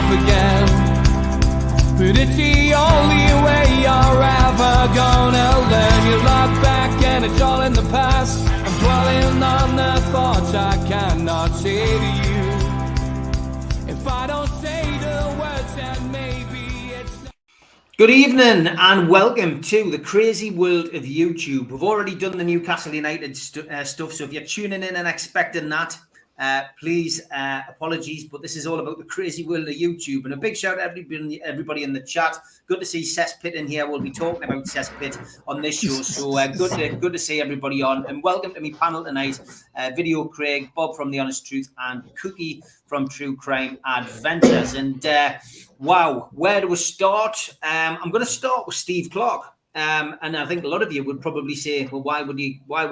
love again. But it's the only way you're ever gonna learn. You look back and it's all in the past. I'm dwelling on the thoughts I cannot say to you. If I don't say the words, then maybe it's not. Good evening and welcome to the crazy world of YouTube. We've already done the Newcastle United stuff, so if you're tuning in and expecting that, please, apologies, but this is all about the crazy world of YouTube. And a big shout out to everybody in the chat. Good to see Cesspit in here. We'll be talking about Cesspit on this show, so good to see everybody on. And welcome to my panel tonight, Video Craig, Bob from The Honest Truth, and Cookie from True Crime Adventures. And wow, where do we start? I'm going to start with Steve Clark. And I think a lot of you would probably say, well, why would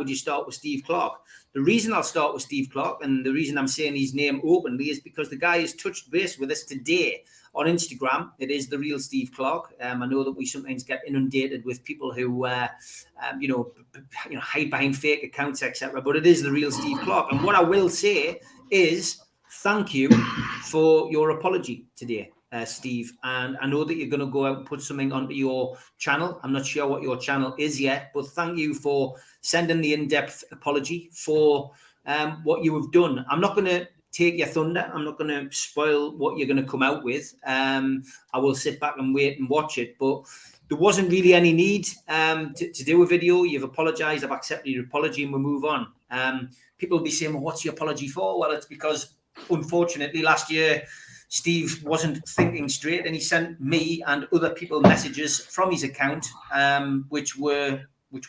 you start with Steve Clark? The reason I'll start with Steve Clark, and the reason I'm saying his name openly, is because the guy has touched base with us today on Instagram. It is the real Steve Clark. I know that we sometimes get inundated with people who, hide behind fake accounts, etc. But it is the real Steve Clark. And what I will say is thank you for your apology today, Steve. And I know that you're going to go out and put something onto your channel. I'm not sure what your channel is yet, but thank you for sending the in-depth apology for what you have done. I'm not going to take your thunder. I'm not going to spoil what you're going to come out with. I will sit back and wait and watch it, but there wasn't really any need to do a video. You've apologized. I've accepted your apology and we'll move on. People will be saying, well, what's your apology for? Well, it's because, unfortunately, last year, Steve wasn't thinking straight and he sent me and other people messages from his account, which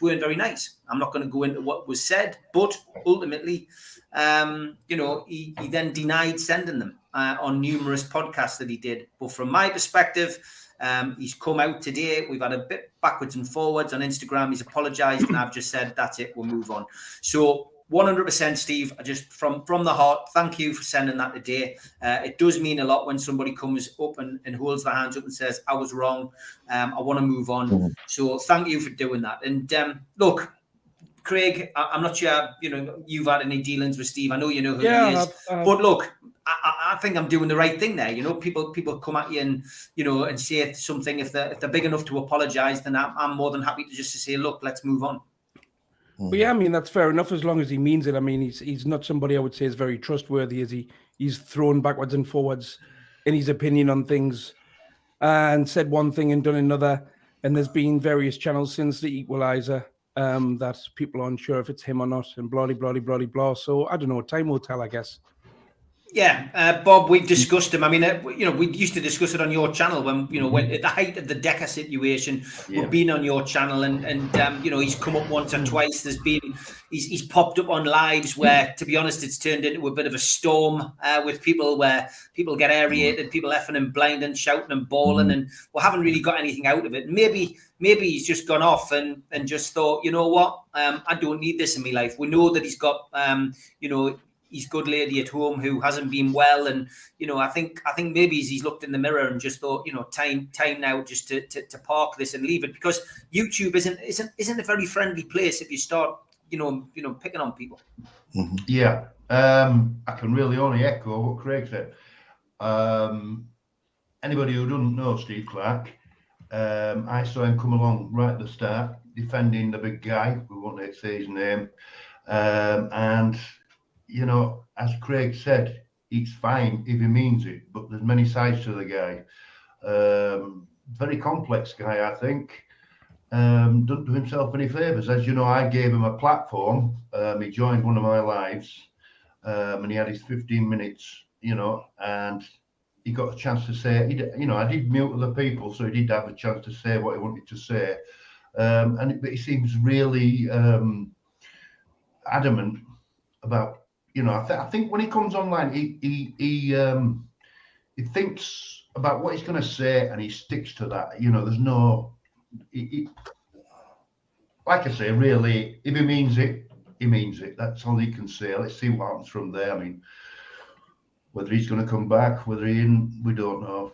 weren't very nice. I'm not going to go into what was said, but ultimately, he then denied sending them on numerous podcasts that he did. But from my perspective, he's come out today. We've had a bit backwards and forwards on Instagram. He's apologized and I've just said, that's it, we'll move on. So 100%, Steve, I just from the heart, thank you for sending that today. It does mean a lot when somebody comes up and holds their hands up and says, I was wrong. I want to move on. Mm-hmm. So thank you for doing that. And look, Craig, I'm not sure, you've had any dealings with Steve. I know you know who he is. But look, I think I'm doing the right thing there. People come at you and, and say something. If they're big enough to apologize, then I'm more than happy to say, look, let's move on. But yeah, I mean, that's fair enough as long as he means it. I mean, he's not somebody I would say is very trustworthy, as he's thrown backwards and forwards in his opinion on things and said one thing and done another. And there's been various channels since the Equalizer that people aren't sure if it's him or not and blah, blah, blah, blah, blah. So I don't know. Time will tell, I guess. Yeah, Bob, we've discussed him. I mean, we used to discuss it on your channel when, when at the height of the Decker situation, we've been on your channel and he's come up once or twice. He's popped up on lives where, to be honest, it's turned into a bit of a storm with people where people get aerated, people effing and blinding, shouting and bawling, and we haven't really got anything out of it. Maybe he's just gone off and just thought, you know what, I don't need this in my life. We know that he's got, his good lady at home who hasn't been well, and I think maybe he's looked in the mirror and just thought, time now just to park this and leave it, because YouTube isn't a very friendly place if you start picking on people. Mm-hmm. Yeah, I can really only echo what Craig said. Anybody who doesn't know Steve Clark, I saw him come along right at the start defending the big guy. We won't say his name, and as Craig said, it's fine if he means it, but there's many sides to the guy. Very complex guy, I think. Doesn't do himself any favours. As you know, I gave him a platform. He joined one of my lives, and he had his 15 minutes, and he got a chance to say, I did mute other people, so he did have a chance to say what he wanted to say. But he seems really adamant about, I think when he comes online, he thinks about what he's going to say and he sticks to that. There's no, like I say, really, if he means it, he means it. That's all he can say. Let's see what happens from there. I mean, whether he's going to come back, whether he we don't know,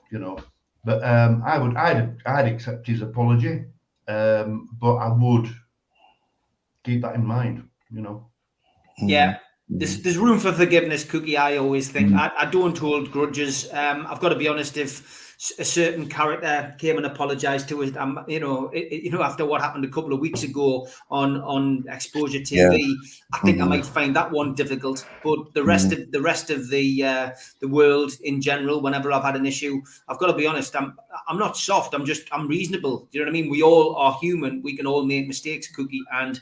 But I'd accept his apology, but I would keep that in mind, Yeah. There's room for forgiveness, Cookie. I always think I don't hold grudges. I've got to be honest. If a certain character came and apologized to us, after what happened a couple of weeks ago on Exposure TV, I think I might find that one difficult. But the rest of the world in general, whenever I've had an issue, I've got to be honest. I'm not soft. I'm reasonable. Do you know what I mean? We all are human. We can all make mistakes, Cookie, and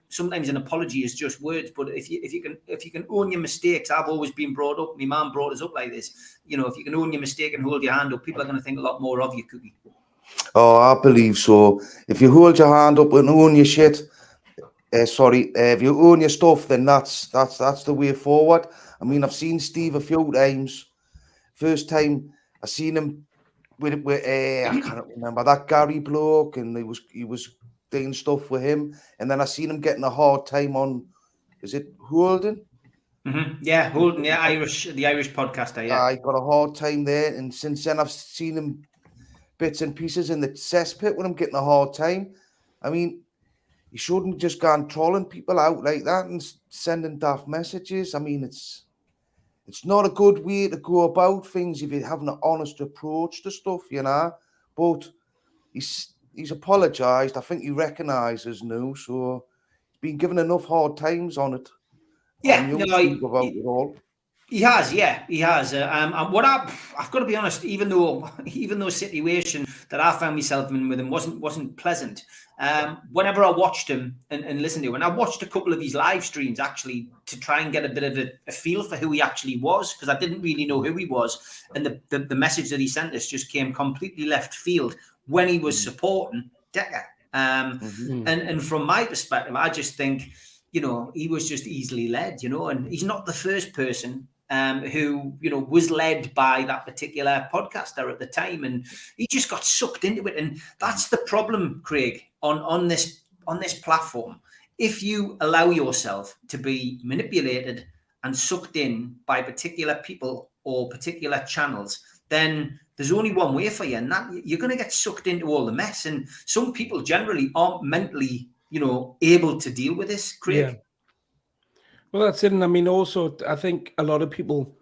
sometimes an apology is just words. But if you can own your mistakes, I've always been brought up. My mum brought us up like this. If you can own your mistake and hold your hand up, people are going to think a lot more of you, Cookie. Oh, I believe so. If you hold your hand up and own your shit, if you own your stuff, then that's the way forward. I mean, I've seen Steve a few times. First time I seen him with I can't remember that Gary bloke, and he was doing stuff with him, and then I seen him getting a hard time on, is it Holden? Yeah, Holden, the Irish podcaster. Yeah, I got a hard time there, and since then I've seen him bits and pieces in the cesspit when I'm getting a hard time. I mean, you shouldn't just go and trolling people out like that and sending daft messages. I mean, it's not a good way to go about things if you're having an honest approach to stuff, But he's apologised. I think he recognises now, so he's been given enough hard times on it. Yeah, about it all. He has, yeah, he has. And what I've got to be honest, even though situation that I found myself in with him wasn't pleasant. Whenever I watched him and listened to him, and I watched a couple of his live streams actually to try and get a bit of a feel for who he actually was, because I didn't really know who he was, and the message that he sent us just came completely left field when he was supporting Decker. And from my perspective, I just think, he was just easily led, and he's not the first person who, was led by that particular podcaster at the time, and he just got sucked into it. And that's the problem, Craig, on this platform. If you allow yourself to be manipulated and sucked in by particular people or particular channels, then there's only one way for you, and that you're going to get sucked into all the mess. And some people generally aren't mentally able to deal with this, Craig. Yeah. Well, that's it. And I mean, also, I think a lot of people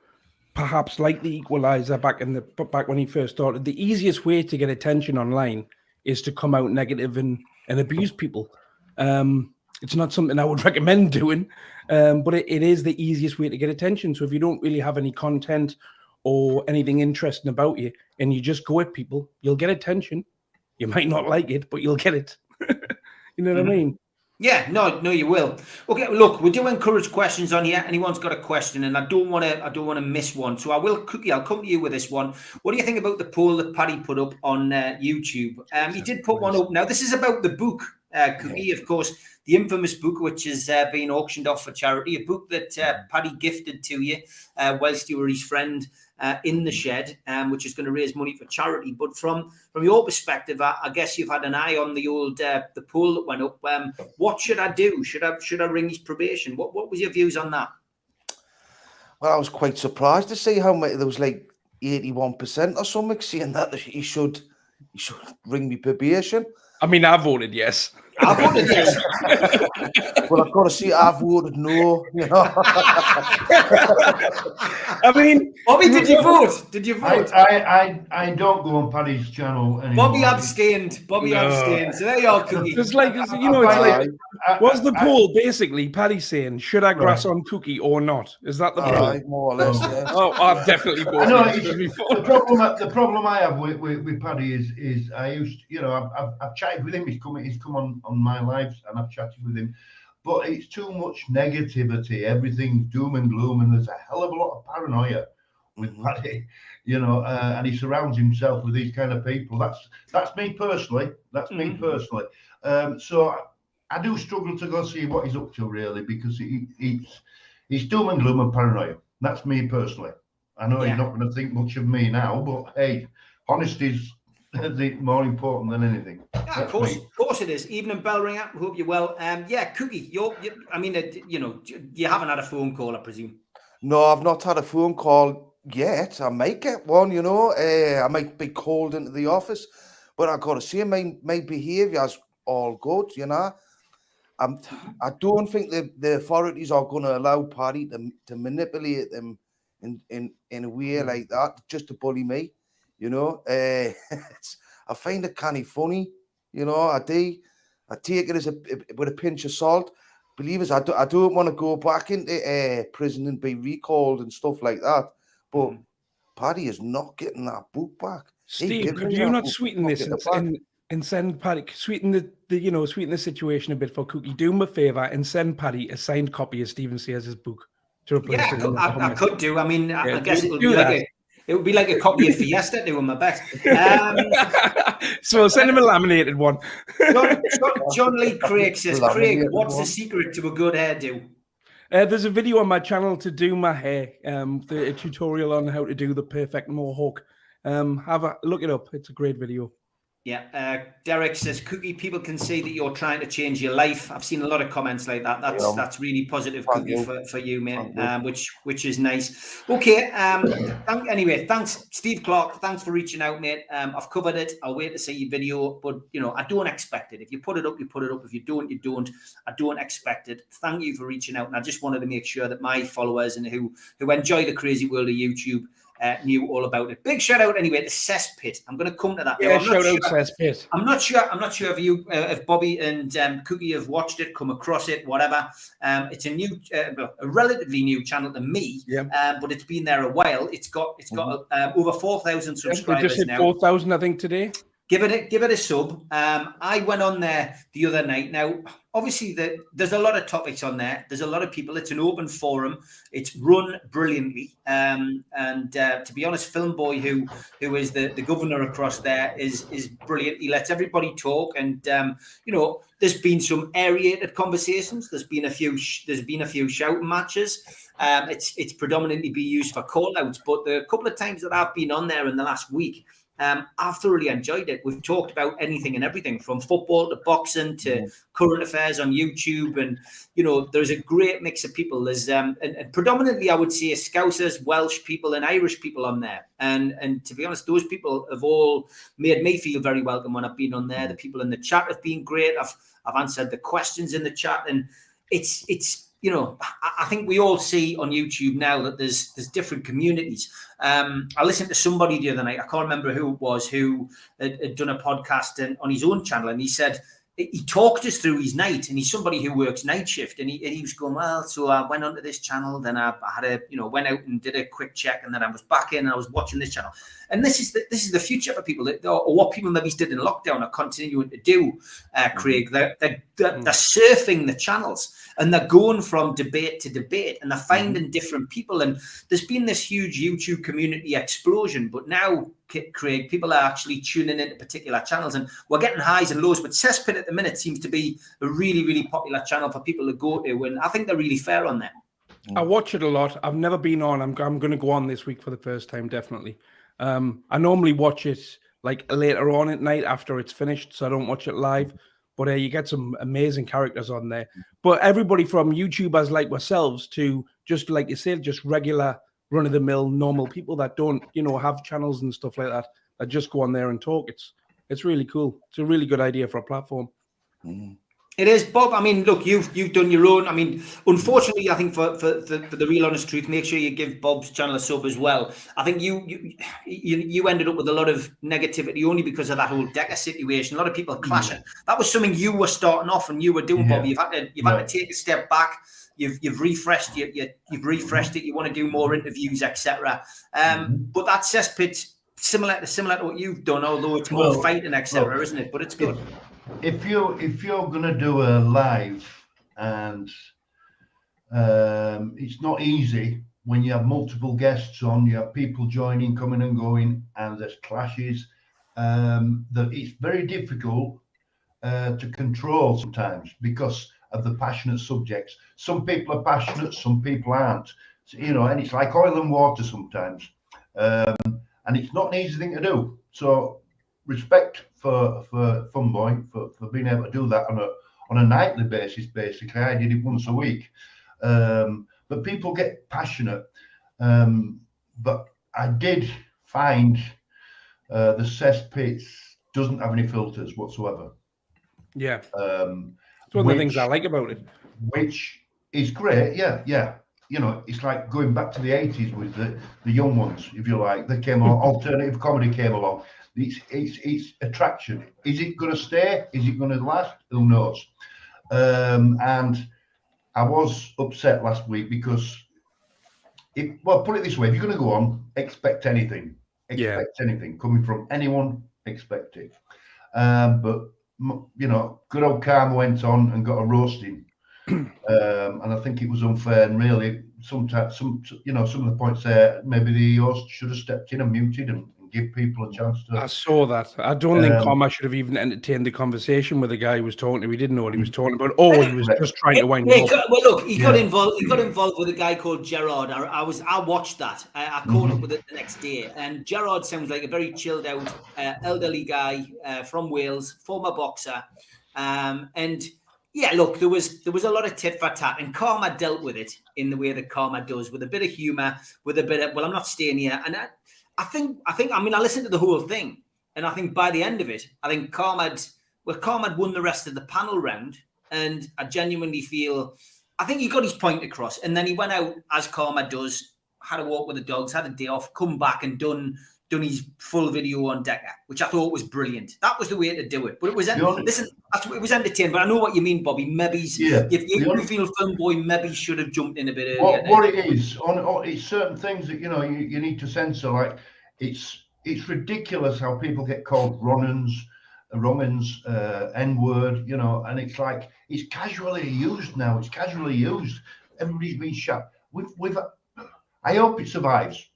perhaps like the Equalizer back when he first started. The easiest way to get attention online is to come out negative and abuse people. It's not something I would recommend doing, but it is the easiest way to get attention. So if you don't really have any content or anything interesting about you, and you just go at people, you'll get attention. You might not like it, but you'll get it. You know what I mean? Yeah, no, you will. Okay, look, we do encourage questions on here. Anyone's got a question, and I don't want to miss one. So I'll come to you with this one. What do you think about the poll that Paddy put up on YouTube? He did put one up. Now, this is about the book, Cookie, of course, the infamous book, which is being auctioned off for charity, a book that Paddy gifted to you whilst you were his friend in the shed, which is going to raise money for charity. But from your perspective, I guess you've had an eye on the old the poll that went up. What should I do? Should I ring his probation? What was your views on that? Well, I was quite surprised to see how many there was, like 81% or something saying that he should ring me probation. I mean, I voted yes. I voted yes. Well, I've got to see. I voted no. I mean, Bobby, did you vote? Did you vote? I don't go on Paddy's channel anymore. Bobby abstained. abstained. So there you are, Cookie. It's like, it's like, what's the poll basically? Paddy saying, should I grass on Cookie or not? Is that the poll? More or less. Yeah. Oh, I've definitely voted. The problem I have with Paddy is I used, I've chatted with him. He's come on my lives, and I've chatted with him. But it's too much negativity. Everything's doom and gloom, and there's a hell of a lot of paranoia with Paddy, and he surrounds himself with these kind of people. That's me personally. So I do struggle to go see what he's up to, really, because he's doom and gloom and paranoia. That's me personally. I know he's not going to think much of me now, but hey, honesty's more important than anything. Yeah, of course it is. Evening bell ringer. Hope you're well. Cookie, you haven't had a phone call, I presume. No, I've not had a phone call yet. I might get one, I might be called into the office, but I've got to say my behaviour's all good, I don't think the authorities are going to allow Paddy to manipulate them in a way like that, just to bully me. You know, I find it kind of funny. You know, I do. I take it as with a pinch of salt. Believers, I don't want to go back into prison and be recalled and stuff like that. But Paddy is not getting that book back. Steve, could you not sweeten this and send Paddy, sweeten the situation a bit for Cookie? Do him a favour and send Paddy a signed copy of Stephen Sayers' book to replace it. I could do. I mean, I guess it would be like a copy of Fiesta to him, I bet. So send him a laminated one. John Lee Craig says, Craig, what's the secret to a good hairdo? There's a video on my channel to do my hair, a tutorial on how to do the perfect mohawk. Have a look it up. It's a great video. Yeah, Derek says, Cookie, people can see that you're trying to change your life. I've seen a lot of comments like that. That's really positive, Cookie, for you, mate, which is nice. Okay, anyway, thanks, Steve Clark. Thanks for reaching out, mate. I've covered it. I'll wait to see your video, but, you know, I don't expect it. If you put it up, you put it up. If you don't, you don't. I don't expect it. Thank you for reaching out, and I just wanted to make sure that my followers and who enjoy the crazy world of YouTube knew all about it. Big shout out anyway to Cesspit. I'm going to come to that. Yeah, shout out Cesspit. I'm not sure if you, if Bobby and Cookie have watched it, come across it, whatever. It's a new, a relatively new channel to me, but it's been there a while. It's got over 4,000 subscribers just hit 4,000, I think, today. Give it a sub. I went on there the other night. Now, obviously, there's a lot of topics on there. There's a lot of people. It's an open forum. It's run brilliantly. And to be honest, Film Boy, who is the governor across there, is brilliant. He lets everybody talk. And you know, there's been some aerated conversations. There's been a few shouting matches. It's predominantly been used for call outs. But the couple of times that I've been on there in the last week, I've thoroughly enjoyed it. We've talked about anything and everything from football to boxing to current affairs on YouTube. And, you know, there's a great mix of people. There's and predominantly, I would say, Scousers, Welsh people and Irish people on there. And to be honest, those people have all made me feel very welcome when I've been on there. The people in the chat have been great. I've answered the questions in the chat, and it's you know, I think we all see on YouTube now that there's different communities. I listened to somebody the other night, I can't remember who it was, who had done a podcast on his own channel, and he said, he talked us through his night, and he's somebody who works night shift, and he was going, well, so I went onto this channel, then I had went out and did a quick check, and then I was back in and I was watching this channel. And this is the future for people, or what people maybe did in lockdown are continuing to do, Craig. They're surfing the channels, and they're going from debate to debate, and they're finding different people. And there's been this huge YouTube community explosion, but now, Craig, people are actually tuning into particular channels, and we're getting highs and lows. But Cesspit at the minute seems to be a really, really popular channel for people to go to, and I think they're really fair on there. I watch it a lot. I've never been on. I'm going to go on this week for the first time, definitely. I normally watch it like later on at night after it's finished, so I don't watch it live. But you get some amazing characters on there. But everybody from YouTubers like ourselves to just, like you said, just regular run-of-the-mill normal people that don't, have channels and stuff like that, that just go on there and talk. It's really cool. It's a really good idea for a platform. It is, Bob. I mean, look, you've done your own. I mean, unfortunately, I think for the real honest truth, make sure you give Bob's channel a sub as well. I think you ended up with a lot of negativity only because of that whole Decker situation. A lot of people clashing. That was something you were starting off and you were doing, Bob. You've had to take a step back. You've refreshed you've refreshed it. You want to do more interviews, etc. But that Cesspit similar to what you've done, although it's more fighting, etc., isn't it? But it's good. If you're gonna do a live, and it's not easy when you have multiple guests on, you have people joining, coming and going, and there's clashes. That it's very difficult to control sometimes because of the passionate subjects. Some people are passionate, some people aren't. So, and it's like oil and water sometimes, and it's not an easy thing to do. So respect for Funboy for being able to do that on a nightly basis. Basically, I did it once a week, but people get passionate. But I did find the Cesspit doesn't have any filters whatsoever. Yeah. It's one of the things I like about it. Which is great, yeah. You know, it's like going back to the 80s with the young ones, if you like. They came on, alternative comedy came along. It's attraction. Is it going to stay? Is it going to last? Who knows? And I was upset last week because, put it this way: if you're going to go on, expect anything. Expect anything coming from anyone. Expect it. But you know, good old Karma went on and got a roasting. And I think it was unfair, and really, sometimes some of the points there, maybe the host should have stepped in and muted and give people a chance to. I saw that. I don't think Karma should have even entertained the conversation with the guy who was talking to. He didn't know what he was talking about. Oh, he was just trying to wind him up. Well, look, he got involved. He got involved with a guy called Gerard. I watched that. I caught up with it the next day, and Gerard sounds like a very chilled out, elderly guy from Wales, former boxer, and. Yeah, look, there was a lot of tit for tat, and Karma dealt with it in the way that Karma does, with a bit of humour, with a bit of, well, I'm not staying here. And I listened to the whole thing, and I think by the end of it, I think Karma had won the rest of the panel round, and I genuinely feel, I think he got his point across, and then he went out, as Karma does, had a walk with the dogs, had a day off, come back and done his full video on Decker, which I thought was brilliant. That was the way to do it. But it was it was entertaining. But I know what you mean, Bobby. Maybe if you feel Film Boy, maybe should have jumped in a bit earlier. What it is it's certain things that you need to censor. Like it's ridiculous how people get called wrong'uns, N-word, and it's like it's casually used now. It's casually used. Everybody's been shot. I hope it survives.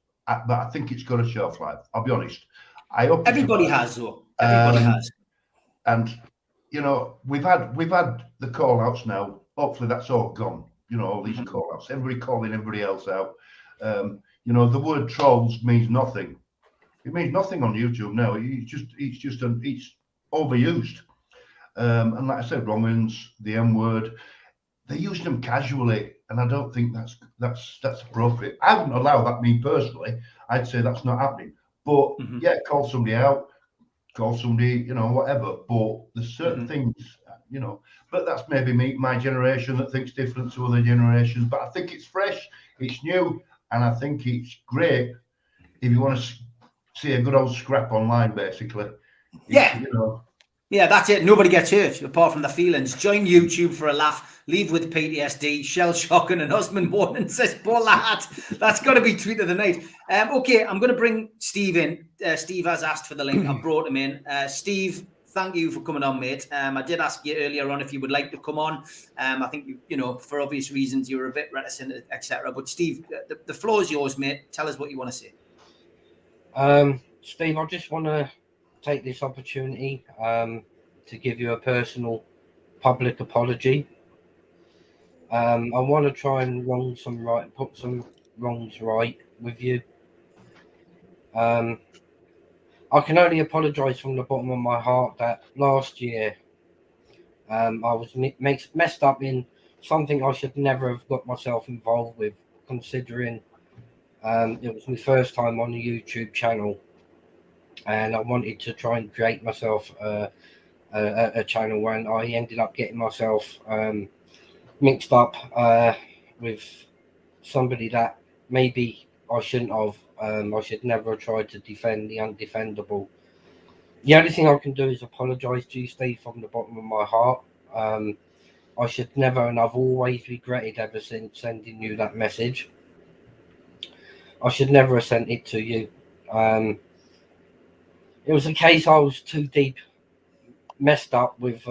But I think it's got a shelf life. I'll be honest. I hope everybody has, though. Everybody has. And we've had the call outs now. Hopefully that's all gone. All these call outs. Everybody calling everybody else out. The word trolls means nothing. It means nothing on YouTube now. It's overused. And like I said, wrong'uns, the M word, they use them casually. And I don't think that's appropriate. I wouldn't allow that, me personally. I'd say that's not happening. But call somebody out, call somebody, whatever. But there's certain things, But that's maybe my generation that thinks different to other generations. But I think it's fresh, it's new, and I think it's great if you want to see a good old scrap online, basically. Yeah. Yeah, that's it. Nobody gets hurt apart from the feelings. Join YouTube for a laugh. Leave with PTSD, shell shock, and an husband warning, says Paul Lahat. That's got to be tweet of the night. Okay, I'm going to bring Steve in. Steve has asked for the link. I brought him in. Steve, thank you for coming on, mate. I did ask you earlier on if you would like to come on. I think, for obvious reasons, you were a bit reticent, etc. But Steve, the floor is yours, mate. Tell us what you want to say. Steve, I just want to take this opportunity to give you a personal public apology. I want to try and put some wrongs right with you. I can only apologise from the bottom of my heart that last year I was messed up in something I should never have got myself involved with, considering it was my first time on a YouTube channel, and I wanted to try and create myself a channel, and I ended up getting myself mixed up with somebody that maybe I shouldn't have. I should never have tried to defend the undefendable. The only thing I can do is apologise to you, Steve, from the bottom of my heart. I should never, and I've always regretted ever since sending you that message. I should never have sent it to you. It was a case I was too deep messed up with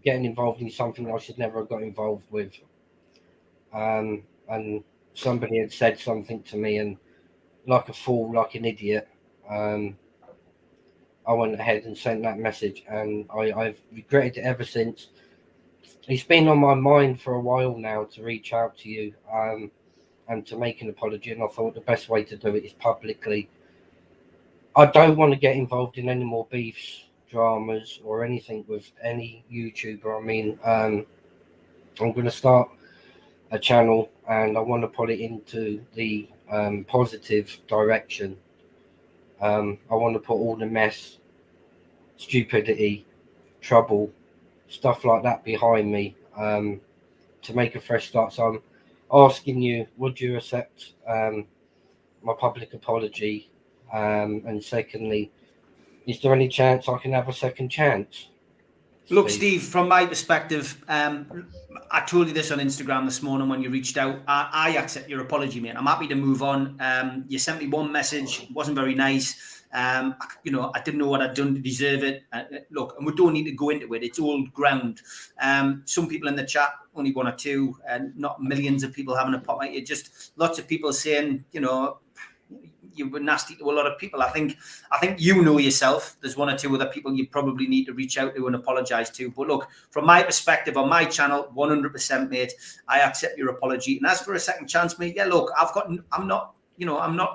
getting involved in something I should never have got involved with. And somebody had said something to me, and like a fool, like an idiot, I went ahead and sent that message, and I've regretted it ever since. It's been on my mind for a while now to reach out to you and to make an apology, and I thought the best way to do it is publicly. I don't want to get involved in any more beefs, dramas, or anything with any YouTuber. I mean, I'm going to start a channel, and I want to put it into the positive direction. I want to put all the mess, stupidity, trouble, stuff like that behind me to make a fresh start. So I'm asking you, would you accept my public apology? And secondly, is there any chance I can have a second chance? Look, Steve, from my perspective, I told you this on Instagram this morning when you reached out. I accept your apology, mate. I'm happy to move on. You sent me one message, wasn't very nice. I didn't know what I'd done to deserve it. Look, and we don't need to go into it. It's old ground. Some people in the chat, only one or two, and not millions of people having a pop at you. Just lots of people saying, you were nasty to a lot of people. I think you know yourself. There's one or two other people you probably need to reach out to and apologize to. But look, from my perspective on my channel, 100%, mate, I accept your apology. And as for a second chance, mate, yeah, look, I'm not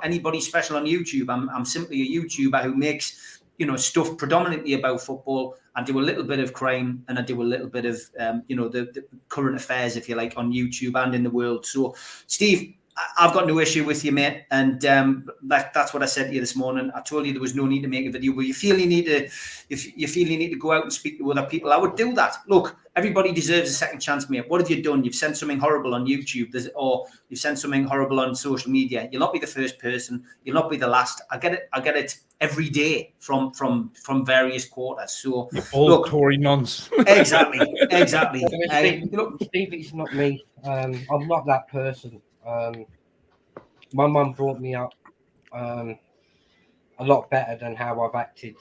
anybody special on YouTube. I'm simply a YouTuber who makes, stuff predominantly about football. I do a little bit of crime and I do a little bit of, the current affairs, if you like, on YouTube and in the world. So, Steve, I've got no issue with you, mate, and that's what I said to you this morning. I told you there was no need to make a video, but you feel you need to go out and speak to other people. I would do that. Look, everybody deserves a second chance, mate. What have you done? You've sent something horrible on YouTube, or you've sent something horrible on social media. You'll not be the first person. You'll not be the last. I get it every day from various quarters. So look, Tory nonce. Exactly. Steve, it's not me. I'm not that person. My mum brought me up a lot better than how I've acted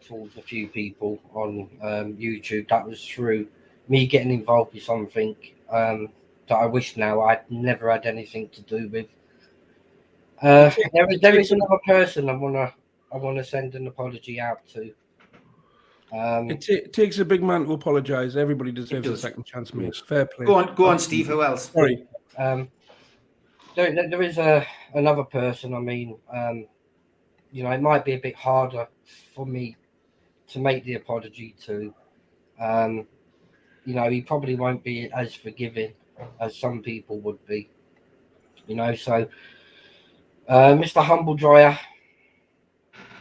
towards a few people on YouTube. That was through me getting involved with something that I wish now I'd never had anything to do with. There is another person I wanna send an apology out to. It takes a big man to apologise. Everybody deserves a second chance, mate. Fair play. Go on, Steve. Who else? Sorry. There is another person. I mean, it might be a bit harder for me to make the apology to. He probably won't be as forgiving as some people would be. So Mr. Humble Dryer,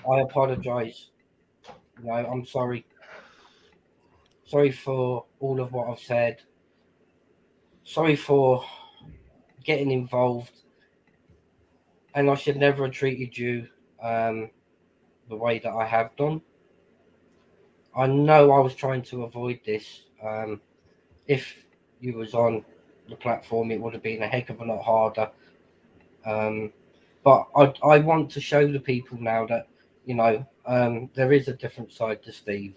I apologise. I'm sorry. Sorry for all of what I've said. Sorry for getting involved, and I should never have treated you the way that I have done. I know I was trying to avoid this. If you was on the platform, it would have been a heck of a lot harder. But I want to show the people now that there is a different side to Steve.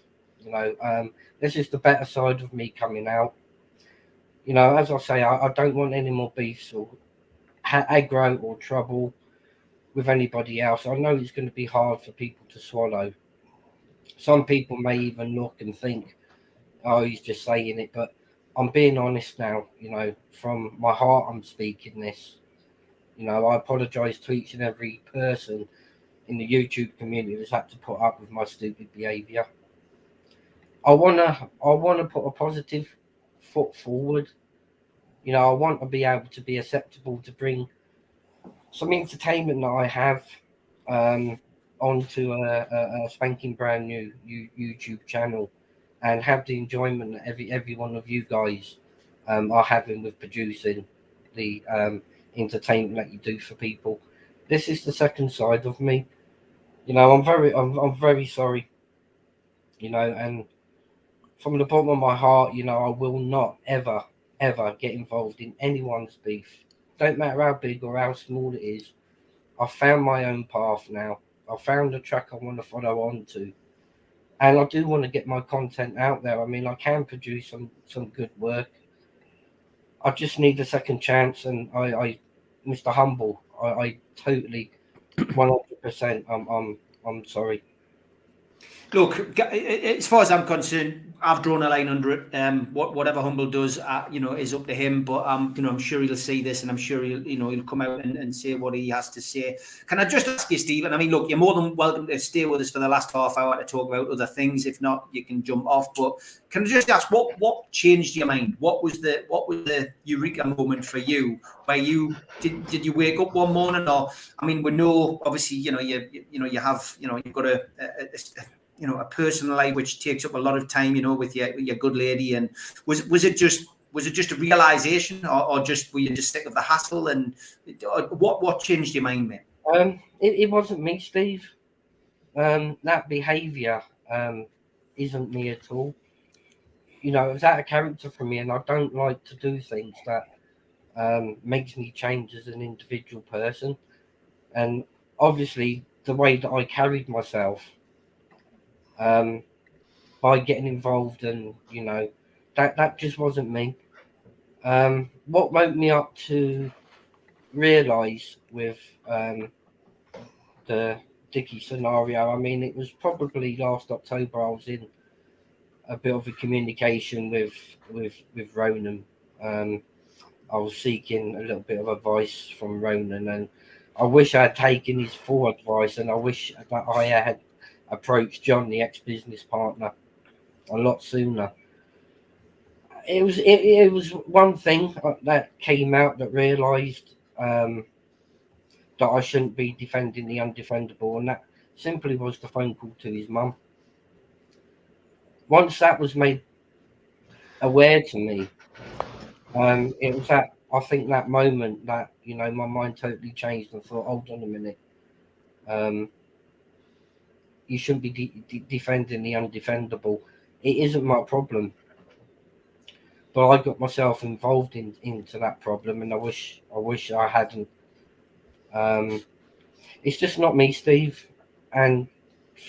This is the better side of me coming out. As I say, I don't want any more beefs or aggro or trouble with anybody else. I know it's going to be hard for people to swallow. Some people may even look and think, oh, he's just saying it. But I'm being honest now, from my heart I'm speaking this. I apologise to each and every person in the YouTube community that's had to put up with my stupid behaviour. I wanna put a positive foot forward. I want to be able to be acceptable to bring some entertainment that I have onto a spanking brand new YouTube channel and have the enjoyment that every one of you guys are having with producing the entertainment that you do for people. This is the second side of me. I'm very sorry. And from the bottom of my heart, I will not ever get involved in anyone's beef. Don't matter how big or how small it is. I've found my own path now. I've found a track I want to follow on to. And I do want to get my content out there. I mean, I can produce some good work. I just need a second chance. And I Mr. Humble, I totally 100% I'm sorry. Look, as far as I'm concerned, I've drawn a line under it. Whatever Humble does, is up to him. But I'm sure he'll see this, and I'm sure he'll come out and say what he has to say. Can I just ask you, Stephen? I mean, look, you're more than welcome to stay with us for the last half hour to talk about other things. If not, you can jump off. But can I just ask, what changed your mind? What was the eureka moment for you? Where you did you wake up one morning, or I mean, we know obviously, you have you've got a a personal life which takes up a lot of time, with your good lady. And was it just a realization, or just were you just sick of the hassle? And what changed your mind, mate? It wasn't me, Steve. That behaviour isn't me at all. It was out of character for me, and I don't like to do things that makes me change as an individual person. And obviously, the way that I carried myself, by getting involved, and that just wasn't me. What woke me up to realise with the Dickie scenario, I mean, it was probably last October. I was in a bit of a communication with Ronan. I was seeking a little bit of advice from Ronan, and I wish I had taken his full advice, and I wish that I had approached John, the ex-business partner, a lot sooner. It was one thing that came out that realised that I shouldn't be defending the undefendable, and that simply was the phone call to his mum. Once that was made aware to me, it was I think that moment that my mind totally changed and thought, hold on a minute, you shouldn't be defending the undefendable. It isn't my problem, but I got myself involved into that problem, and I wish I hadn't. It's just not me, Steve, and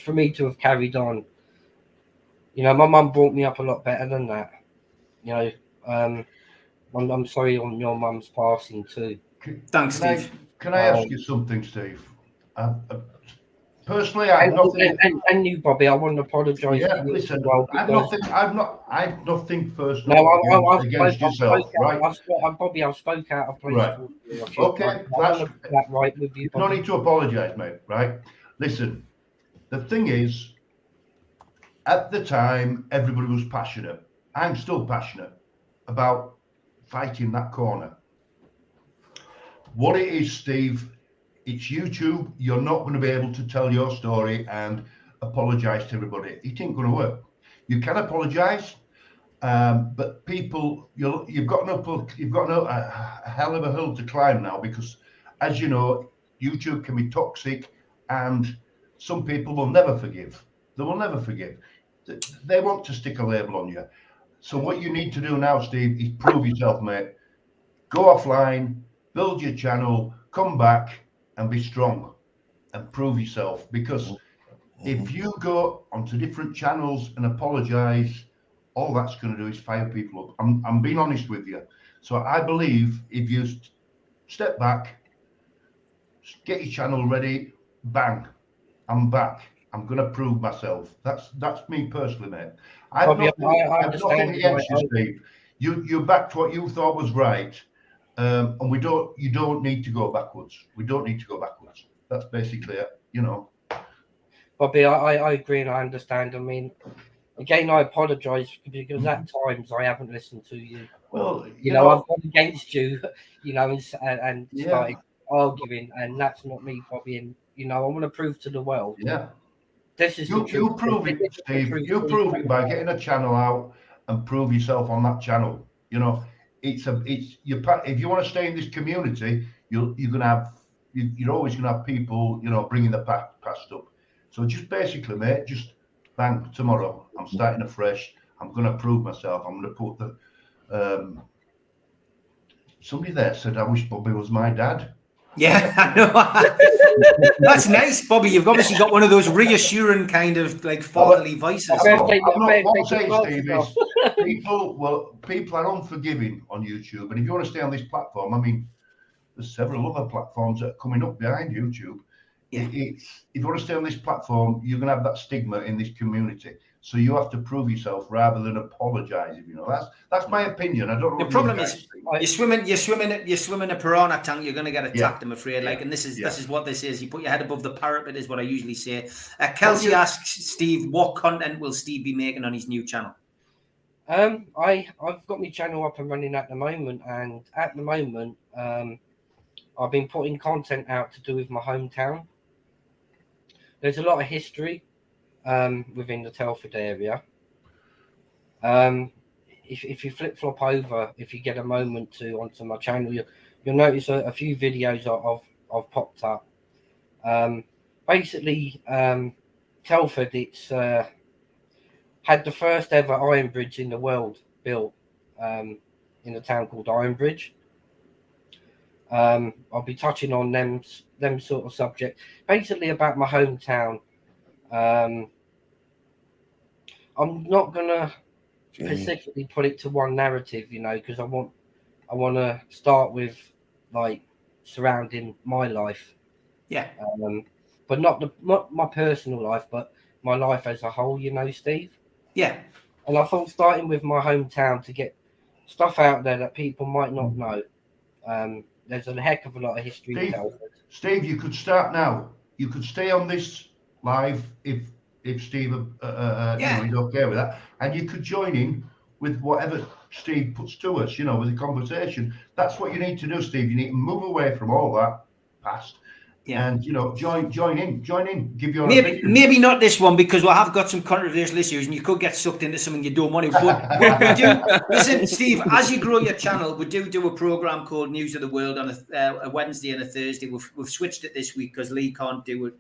for me to have carried on, my mum brought me up a lot better than that. I'm sorry on your mum's passing too. Thanks, Steve. Can I ask you something, Steve? Personally, I've nothing. And you, Bobby, I want to apologise. Yeah, listen, I've nothing personal against yourself, right? Bobby, I've spoke out of place. Right. Okay, that's that right with you. No need to apologise, mate. Right? Listen, the thing is, at the time, everybody was passionate. I'm still passionate about fighting that corner. What it is, Steve, it's YouTube. You're not going to be able to tell your story and apologise to everybody. It ain't going to work. You can apologise, but people, you've got a hell of a hill to climb now, because, as you know, YouTube can be toxic, and some people will never forgive. They will never forgive. They want to stick a label on you. So what you need to do now, Steve, is prove yourself, mate. Go offline, build your channel, come back and be strong and prove yourself. Because if you go onto different channels and apologise, all that's going to do is fire people up. I'm being honest with you. So I believe if you step back, get your channel ready, bang, I'm back. I'm going to prove myself. That's me personally, mate. I've nothing against you, Steve. You backed what you thought was right, and you don't need to go backwards. We don't need to go backwards. That's basically it, Bobby, I agree and I understand. I mean, again, I apologise because at times I haven't listened to you. Well, I've gone against you, and started arguing, and that's not me, Bobby. And I want to prove to the world. Yeah. This is you prove it, Steve. You prove it by getting a channel out and prove yourself on that channel. If you want to stay in this community, you're always gonna have people, bringing the past up. So just basically, mate, just bang, tomorrow I'm starting afresh. I'm gonna prove myself. I'm gonna put the. Somebody there said, "I wish Bobby was my dad." Yeah, I know. That's nice, Bobby. You've obviously got one of those reassuring kind of like fatherly voices. What I'm saying, Steve, is people are unforgiving on YouTube, and if you want to stay on this platform, I mean, there's several other platforms that are coming up behind YouTube. Yeah. If you want to stay on this platform, you're going to have that stigma in this community. So you have to prove yourself rather than apologising. That's my opinion. I don't know. The problem is you're swimming a piranha tank. You're going to get attacked. I'm afraid. And this is what this is. You put your head above the parapet, is what I usually say. Kelsey asks Steve, what content will Steve be making on his new channel? I've got my channel up and running at the moment, and at the moment, I've been putting content out to do with my hometown. There's a lot of history within the Telford area. If you flip flop over, if you get a moment to onto my channel, you'll notice a few videos I've popped up. Basically, Telford, it's had the first ever iron bridge in the world built in a town called Ironbridge. I'll be touching on them sort of subject, basically about my hometown. I'm not gonna specifically put it to one narrative, you know, because I want to start with like surrounding my life, but not my personal life, but my life as a whole, you know, Steve. Yeah. And I thought starting with my hometown to get stuff out there that people might not know. There's a heck of a lot of history in Telford. Steve, you could start now. You could stay on this live if Steve, you know, is okay with that, and you could join in with whatever Steve puts to us, you know, with the conversation. That's what you need to do, Steve. You need to move away from all that past. Yeah. And, you know, join in, give your maybe not this one, because we have got some controversial issues and you could get sucked into something you don't want to. But we do, listen, Steve, as you grow your channel, we do a program called News of the World on a Wednesday and a Thursday. We've switched it this week because Lee can't do it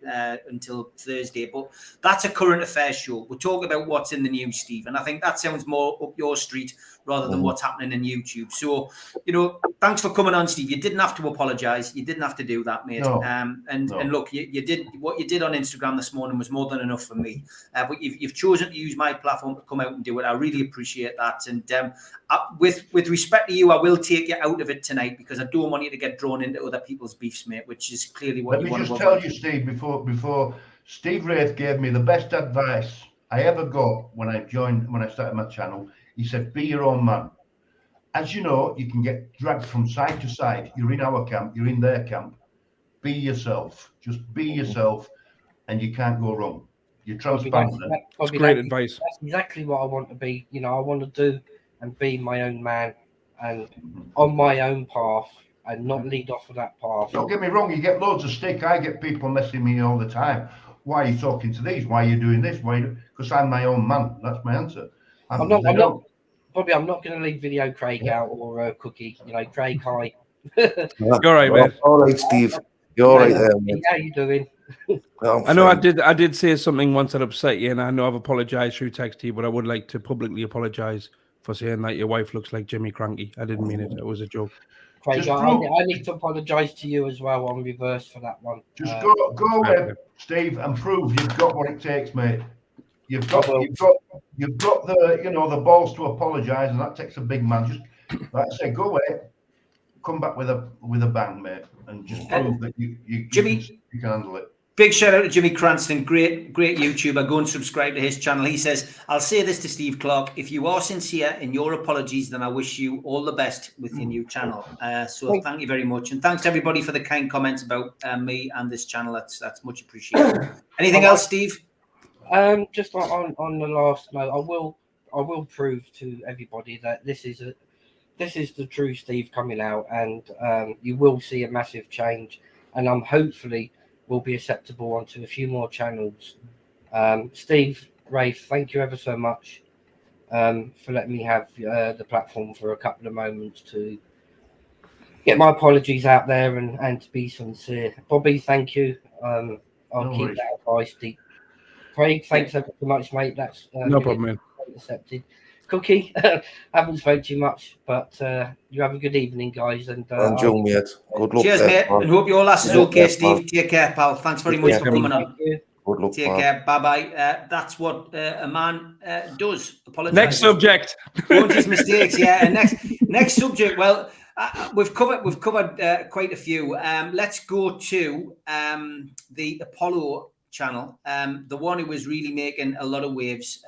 until Thursday, but that's a current affairs show. We'll talk about what's in the news, Steve, and I think that sounds more up your street rather than what's happening in YouTube. So, you know, thanks for coming on, Steve. You didn't have to apologise. You didn't have to do that, mate. No. And look, you did what you did on Instagram this morning was more than enough for me. But you've chosen to use my platform to come out and do it. I really appreciate that. And with respect to you, I will take you out of it tonight because I don't want you to get drawn into other people's beefs, mate, which is clearly what you want to avoid. Let me just tell you, Steve, before Steve Wraith gave me the best advice I ever got when I started my channel. He said, be your own man. As you know, you can get dragged from side to side. You're in our camp, you're in their camp. Be yourself. Just be yourself, and you can't go wrong. You're transparent. That's great advice. That's exactly what I want to be. You know, I want to do and be my own man and on my own path and not lead off of that path. Don't get me wrong, you get loads of stick. I get people messaging me all the time. Why are you talking to these? Why are you doing this? Because I'm my own man. That's my answer. I'm not going to leave Video Craig out or Cookie. You know, Craig, hi. You're all right, man. All right, Steve. You're all right there, man. How you doing? I know I did say something once that upset you, and I know I've apologised through text to you, but I would like to publicly apologise for saying that your wife looks like Jimmy Cranky. I didn't mean it. It was a joke. Craig, I need to apologise to you as well on reverse for that one. Just go away, Steve, and prove you've got what it takes, mate. You've got the, you know, the balls to apologise, and that takes a big man. Just like I say, go away, come back with a bang, mate, and just prove that you can handle it. Big shout out to Jimmy Cranston, great YouTuber. Go and subscribe to his channel. He says, I'll say this to Steve Clark, if you are sincere in your apologies, then I wish you all the best with your new channel. So thank you very much. And thanks everybody for the kind comments about me and this channel. That's much appreciated. Anything else, Steve? Just on the last note, I will prove to everybody that this is the true Steve coming out, and you will see a massive change, and I'm hopefully will be acceptable onto a few more channels. Steve Wraith, thank you ever so much for letting me have the platform for a couple of moments to get my apologies out there and to be sincere. Bobby, thank you. I'll keep that advice deep. Craig, thanks ever so much, mate. That's no problem, man. Accepted. Cookie, haven't spoke too much, but you have a good evening, guys. And Joe, mate. Good luck. Cheers, mate. And hope your lass is okay, Steve. Take care, pal. Thanks very much for coming on. Good luck. Take care. Bye-bye. That's what a man does. Apologize. Next subject. Own his mistakes. Yeah. And next subject. Well, we've covered quite a few. Let's go to the Apollo channel, the one who was really making a lot of waves,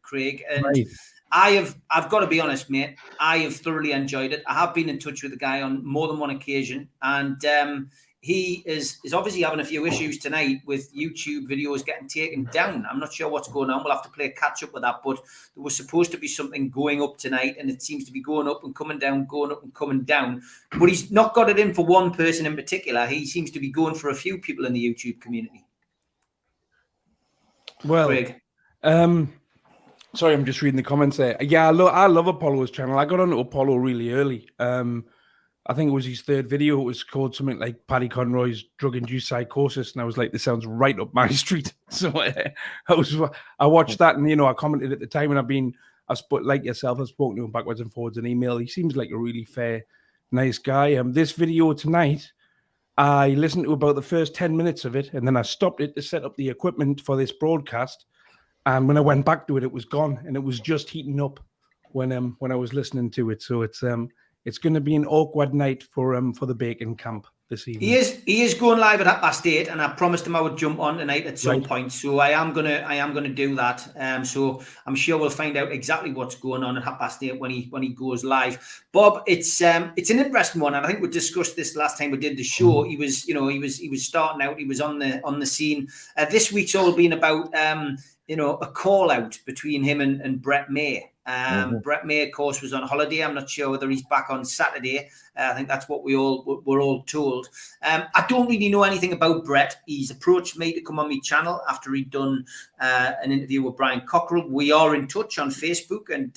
Craig. And right. I've got to be honest, mate. I have thoroughly enjoyed it. I have been in touch with the guy on more than one occasion, and he is obviously having a few issues tonight with YouTube videos getting taken down. I'm not sure what's going on. We'll have to play catch up with that. But there was supposed to be something going up tonight, and it seems to be going up and coming down, going up and coming down. But he's not got it in for one person in particular. He seems to be going for a few people in the YouTube community. Well, Craig. sorry, I'm just reading the comments there. Yeah, I love Apollo's channel. I got onto Apollo really early. I think it was his third video. It was called something like Paddy Conroy's Drug-Induced Psychosis, and I was like, this sounds right up my street. So I watched that, and I commented at the time, and like yourself, I've spoken to him backwards and forwards in email. He seems like a really fair, nice guy. This video tonight, I listened to about the first 10 minutes of it, and then I stopped it to set up the equipment for this broadcast. And when I went back to it, it was gone, and it was just heating up when I was listening to it. So it's going to be an awkward night for the Bacon camp this evening. He is going live at 8:30, and I promised him I would jump on tonight at some point. So I am gonna do that. So I'm sure we'll find out exactly what's going on at 8:30 when he goes live. Bob, it's an interesting one, and I think we discussed this last time we did the show. He was starting out. He was on the scene. This week's all been about a call out between him and Brett May. Brett May, of course, was on holiday. I'm not sure whether he's back on Saturday. I think that's what we're all told. I don't really know anything about Brett. He's approached me to come on my channel after he'd done an interview with Brian Cockrell. We are in touch on Facebook, and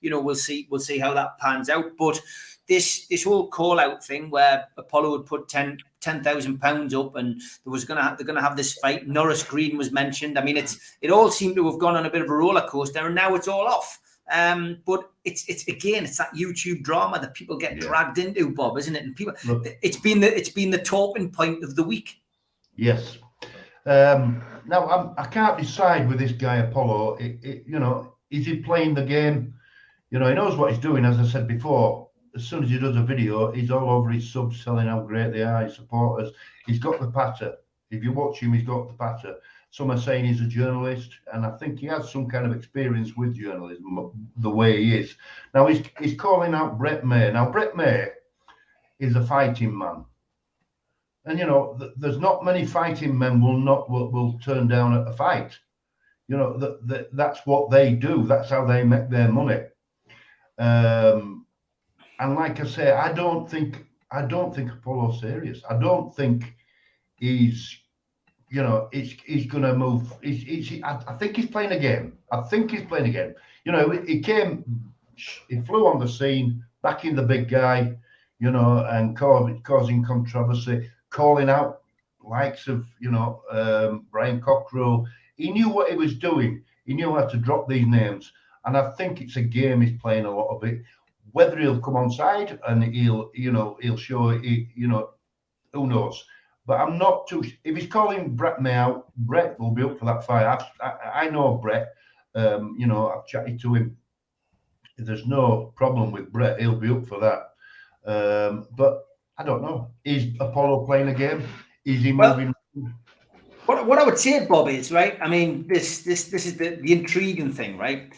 we'll see how that pans out. But this whole call out thing where Apollo would put £10,000 up, and they're gonna have this fight. Norris Green was mentioned. I mean, it all seemed to have gone on a bit of a roller coaster, and now it's all off. But it's that YouTube drama that people get dragged into, Bob, isn't it? And people, it's been the talking point of the week. Yes. Now I can't decide with this guy Apollo. Is he playing the game? He knows what he's doing. As I said before, as soon as he does a video, he's all over his subs telling how great they are, his supporters. He's got the patter. If you watch him, he's got the patter. Some are saying he's a journalist, and I think he has some kind of experience with journalism, the way he is. Now, he's calling out Brett May. Now, Brett May is a fighting man. And, there's not many fighting men will turn down a fight. That's what they do. That's how they make their money. And like I say, I don't think Apollo's serious. I don't think he's he's going to move. I think he's playing a game. He flew on the scene, backing the big guy, and causing controversy, calling out likes of, Brian Cockrell. He knew what he was doing. He knew how to drop these names. And I think it's a game he's playing, a lot of it. Whether he'll come on side and he'll show it, who knows. But I'm not too. If he's calling Brett May out, Brett will be up for that fight. I know Brett. I've chatted to him. There's no problem with Brett. He'll be up for that. But I don't know. Is Apollo playing a game? Is he moving? What I would say, Bob, is right. I mean, this is the intriguing thing, right?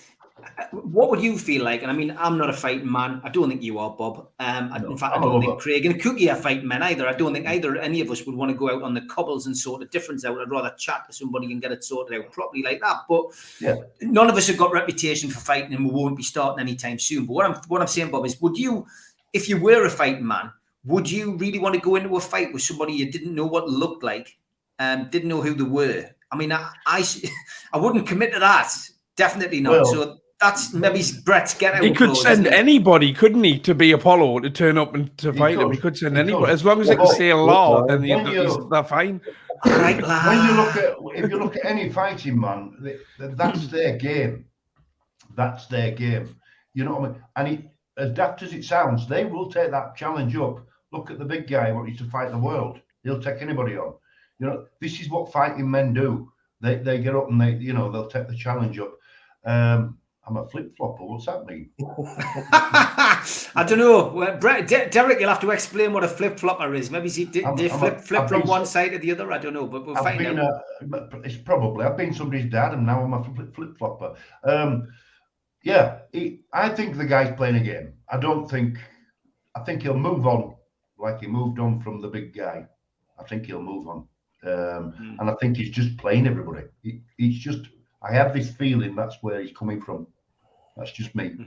What would you feel like? And I mean, I'm not a fighting man. I don't think you are, Bob. In fact, I don't think Craig and Cookie are fighting men either. I don't think any of us would want to go out on the cobbles and sort a difference out. I'd rather chat to somebody and get it sorted out properly like that. But none of us have got reputation for fighting, and we won't be starting anytime soon. But what I'm saying, Bob, is would you, if you were a fighting man, would you really want to go into a fight with somebody you didn't know what looked like, didn't know who they were? I mean, I wouldn't commit to that. Definitely not. Well, so that's maybe Brett's get out. He could send anybody, couldn't he, to be Apollo to turn up and to fight him? He could send anybody as long as they can say law. Then they're fine. Right, if you look at any fighting man, that's their game. That's their game. You know what I mean? And as daft as it sounds, they will take that challenge up. Look at the big guy wanting to fight the world. He'll take anybody on. This is what fighting men do. They get up and they'll take the challenge up. I'm a flip-flopper. What's that mean? I don't know. Well, Derek, you'll have to explain what a flip-flopper is. Maybe they flip from one side to the other. I don't know, but we'll find out. I've been somebody's dad, and now I'm a flip-flopper. I think the guy's playing a game. I think he'll move on like he moved on from the big guy. I think he'll move on. And I think he's just playing everybody. I have this feeling that's where he's coming from. That's just me.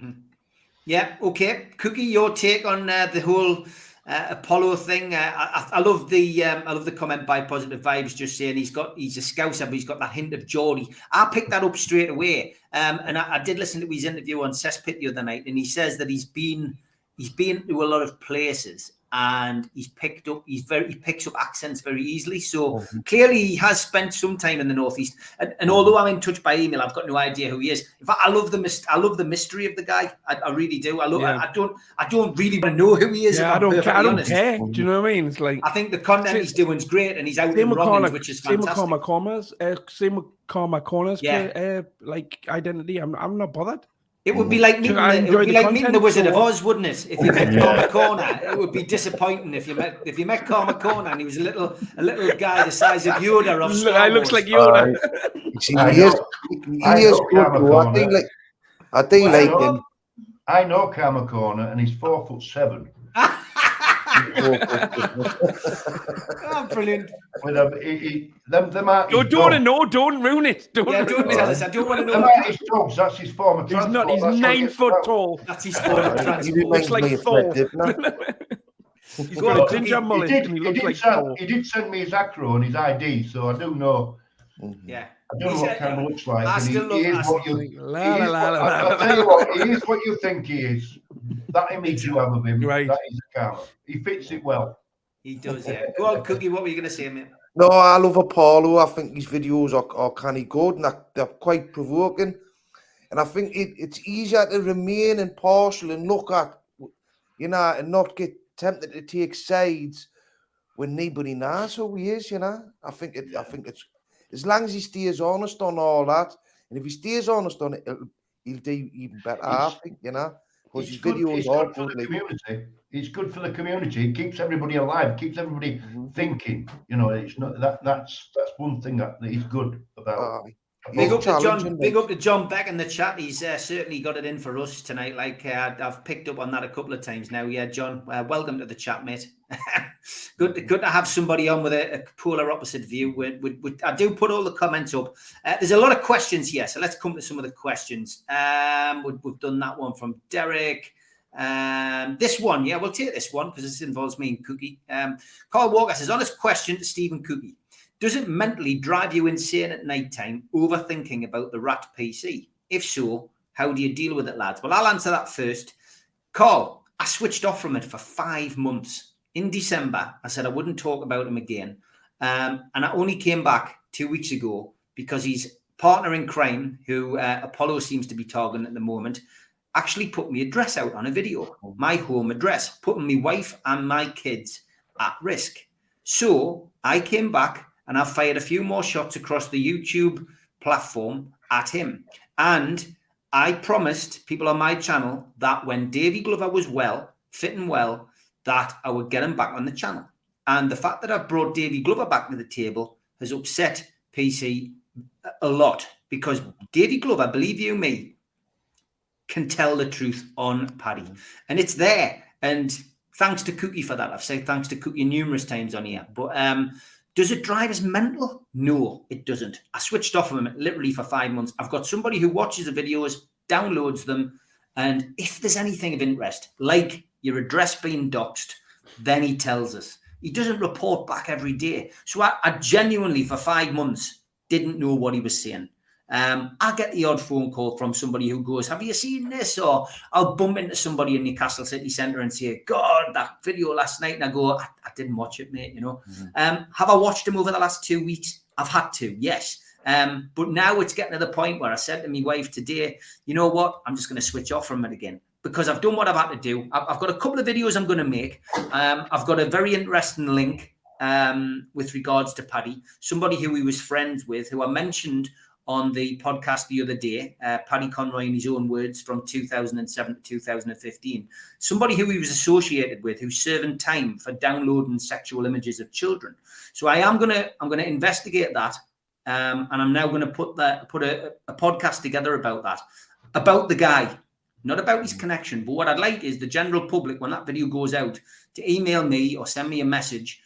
Yeah, okay. Cookie, your take on the whole Apollo thing. I love the comment by Positive Vibes just saying he's a Scouser, but he's got that hint of Geordie. I picked that up straight away. And I did listen to his interview on Cesspit the other night, and he says that he's been to a lot of places and he picks up accents very easily. So clearly he has spent some time in the Northeast. And although I'm in touch by email, I've got no idea who he is. In fact, I love the mystery of the guy. I really do. I don't really want to know who he is. Yeah, I don't care. Do you know what I mean? It's like, I think the content he's doing is great, and he's out in Roggins, which is fantastic. Same with Karma Corner's like identity. I'm not bothered. It would be like meeting the Wizard of Oz, wouldn't it? If you met Karma Corner, it would be disappointing if you met Karma Corner and he was a little guy the size of Yoda of Star Wars. I looks like Yoda. He is good. I do like him. I know Karma Corner, and he's 4'7". Oh, brilliant. Don't ruin it. Don't tell us. I don't want to know. His dogs, that's his form of transport. He's 9 foot tall. That's his form of transport. He looks like Thor. He's got a ginger mullet. He did send me his acro and his ID, so I do know. Yeah. I don't know what kind of looks like. I still love he is what you think he is. That image you have of him, that is a camera. He fits it well. He does, yeah. Go on, Cookie, what were you going to say, mate? No, I love Apollo. I think his videos are kind of good and they're quite provoking. And I think it's easier to remain impartial and look at, and not get tempted to take sides when nobody knows who he is, I think it's as long as he stays honest on all that, and if he stays honest on it, he'll do even better, I think, because his videos are good. It's good for the community. It keeps everybody alive, keeps everybody thinking. It's not that's one thing that is good about. Big up to John Beck in the chat. He's certainly got it in for us tonight. Like I've picked up on that a couple of times now. Yeah, John, welcome to the chat, mate. Good to have somebody on with a polar opposite view. I do put all the comments up. There's a lot of questions here, so let's come to some of the questions. We've done that one from Derek. This one, we'll take this one because this involves me and Cookie. Carl Walker says, honest question to Stephen Cookie. Does it mentally drive you insane at night time, overthinking about the rat PC? If so, how do you deal with it, lads? Well, I'll answer that first. Carl, I switched off from it for 5 months. In December, I said I wouldn't talk about him again. And I only came back 2 weeks ago because his partner in crime, who Apollo seems to be targeting at the moment, actually put my address out on a video, my home address, putting my wife and my kids at risk. So I came back and I fired a few more shots across the YouTube platform at him. And I promised people on my channel that when Davy Glover was well, fit and well, that I would get him back on the channel. And the fact that I've brought Davy Glover back to the table has upset PC a lot because Davy Glover, believe you me, can tell the truth on Paddy. And it's there. And thanks to Cookie for that. I've said thanks to Cookie numerous times on here. But does it drive us mental? No, it doesn't. I switched off of him literally for 5 months. I've got somebody who watches the videos, downloads them, and if there's anything of interest, like your address being doxed, then he tells us. He doesn't report back every day. So I genuinely, for 5 months, didn't know what he was saying. I get the odd phone call from somebody who goes, have you seen this? Or I'll bump into somebody in Newcastle City Centre and say, God, that video last night. And I go, I didn't watch it, mate, Have I watched him over the last 2 weeks? I've had to, yes. But now it's getting to the point where I said to my wife today, you know what? I'm just going to switch off from it again because I've done what I've had to do. I've got a couple of videos I'm going to make. I've got a very interesting link with regards to Paddy, somebody who he was friends with, who I mentioned on the podcast the other day, Paddy Conroy in his own words from 2007 to 2015, somebody who he was associated with, who's serving time for downloading sexual images of children. So I'm gonna investigate that, and I'm now going to put a podcast together about that, about the guy, not about his connection. But what I'd like is the general public, when that video goes out, to email me or send me a message,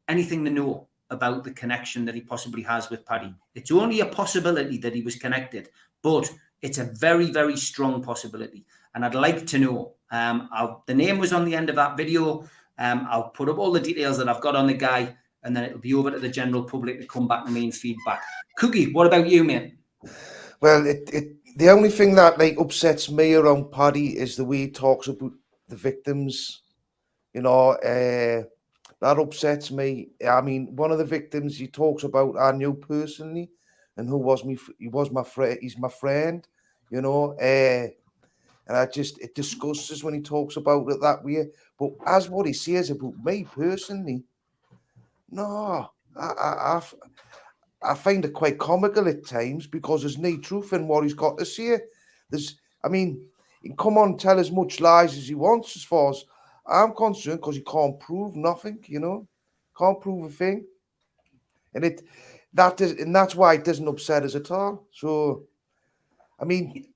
anything to know about the connection that he possibly has with Paddy. It's only a possibility that he was connected, but it's a very, very strong possibility. And I'd like to know. The name was on the end of that video. I'll put up all the details that I've got on the guy, and then it'll be over to the general public to come back to me and feedback. Cookie, what about you, mate? Well, the only thing that like upsets me around Paddy is the way he talks about the victims. You know, that upsets me. I mean, one of the victims he talks about I knew personally, and he's my friend. You know, and it disgusts when he talks about it that way. But as what he says about me personally, no, I find it quite comical at times because there's no truth in what he's got to say. I mean, he can come on and tell as much lies as he wants, as far as I'm concerned, because he can't prove nothing, you know, can't prove a thing, and that's why it doesn't upset us at all. So, I mean,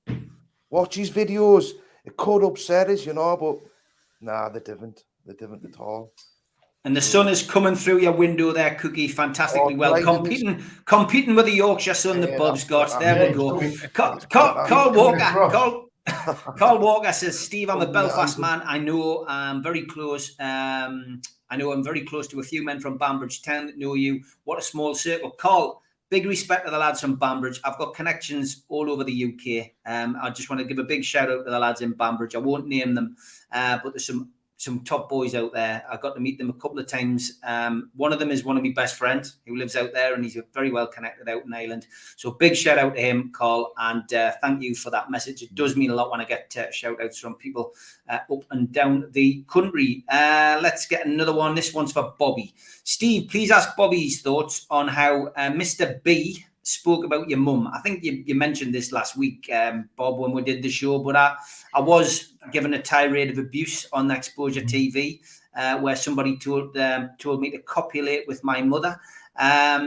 watch his videos. It could upset us, you know, but nah, they didn't at all. And the sun is coming through your window there, Cookie, fantastically well. Competing with the Yorkshire sun that Bob's got. There we go. Carl Walker. Carl Walker says, Steve, I'm a Belfast man. I know I'm very close. I know I'm very close to a few men from Banbridge Town that know you. What a small circle. Carl, big respect to the lads from Banbridge. I've got connections all over the UK. I just want to give a big shout out to the lads in Banbridge. I won't name them, but there's some top boys out there. I got to meet them a couple of times. One of them is one of my best friends who lives out there, and he's very well connected out in Ireland. So big shout out to him, Carl, and thank you for that message. It does mean a lot when I get shout outs from people up and down the country. Let's get another one. This one's for Bobby. Steve, please ask Bobby's thoughts on how Mr. B spoke about your mum. I think you mentioned this last week, Bob, when we did the show, but I was given a tirade of abuse on Exposure TV, where somebody told me to copulate with my mother.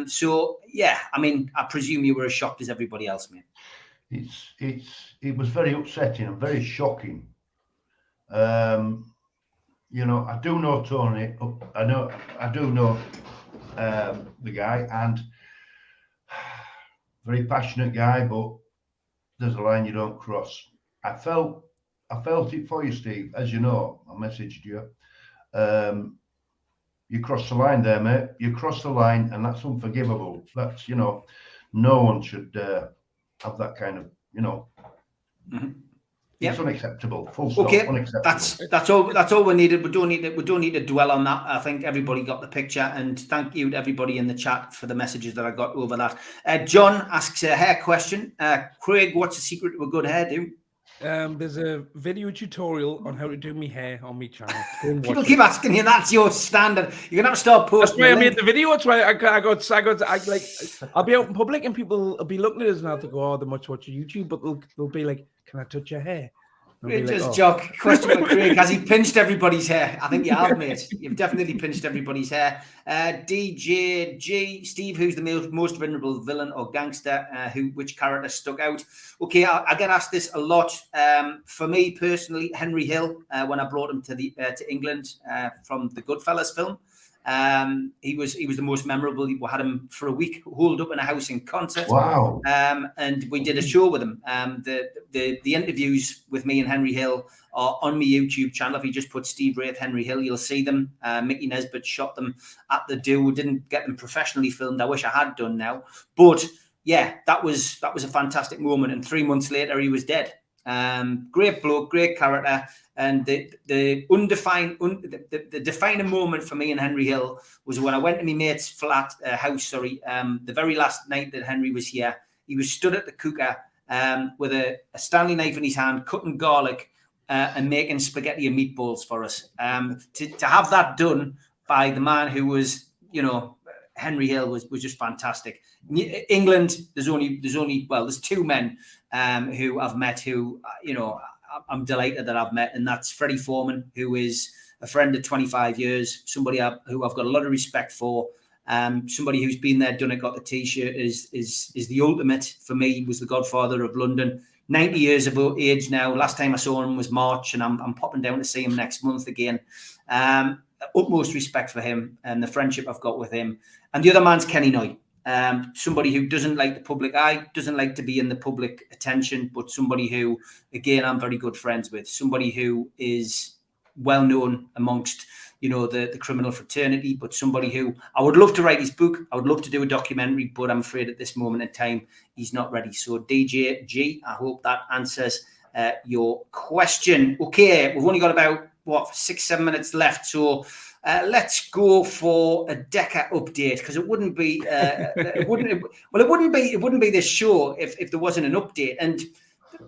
So yeah, I mean, I presume you were as shocked as everybody else, mate. It was very upsetting and very shocking. You know, I do know Tony. I do know the guy, and very passionate guy, but there's a line you don't cross. I felt it for you, Steve. As you know, I messaged you. You crossed the line there, mate. You crossed the line, and that's unforgivable. That's, you know, no one should have that kind of, you know. Mm-hmm. It's unacceptable. Full stop. Okay, unacceptable. That's all we needed. We don't need to dwell on that. I think everybody got the picture, and thank you to everybody in the chat for the messages that I got over that. John asks a hair question. Craig, what's the secret to a good hairdo? There's a video tutorial on how to do my hair on my channel. People keep asking you. That's your standard. You're gonna have to start posting. That's why I made the video. That's why I'll be out in public and people will be looking at us and I'll think, oh, they must watch YouTube, but they'll be like, can I touch your hair? Jock, question for Craig. Has he pinched everybody's hair? I think you have, mate. You've definitely pinched everybody's hair. DJ G, Steve, who's the most vulnerable villain or gangster? Which character stuck out? Okay, I get asked this a lot. For me personally, Henry Hill, when I brought him to England from the Goodfellas film. He was the most memorable. We had him for a week, holed up in a house in concert. Wow. And we did a show with him. The interviews with me and Henry Hill are on my YouTube channel. If you just put Steve Wraith Henry Hill, you'll see them. Mickey Nesbitt shot them at the Do. Didn't get them professionally filmed. I wish I had done now. But yeah, that was a fantastic moment. And 3 months later, he was dead. Great bloke, great character. And the defining moment for me and Henry Hill was when I went to my mate's house. The very last night that Henry was here, he was stood at the cooker with a Stanley knife in his hand, cutting garlic and making spaghetti and meatballs for us. To have that done by the man who was, you know, Henry Hill was just fantastic. England, there's two men who I've met who, you know, I'm delighted that I've met, and that's Freddie Foreman, who is a friend of 25 years, somebody who I've got a lot of respect for, somebody who's been there, done it, got the T-shirt, is the ultimate for me. He was the godfather of London. 90 years of age now. Last time I saw him was March, and I'm popping down to see him next month again. Utmost respect for him and the friendship I've got with him. And the other man's Kenny Noy. Somebody who doesn't like the public eye, doesn't like to be in the public attention, but somebody who, again, I'm very good friends with. Somebody who is well known amongst, you know, the criminal fraternity, but somebody who I would love to write his book. I would love to do a documentary, but I'm afraid at this moment in time, he's not ready. So DJ G, I hope that answers your question. Okay, we've only got about 6-7 minutes left. So let's go for a Decker update, because it wouldn't be it wouldn't be this show if there wasn't an update. And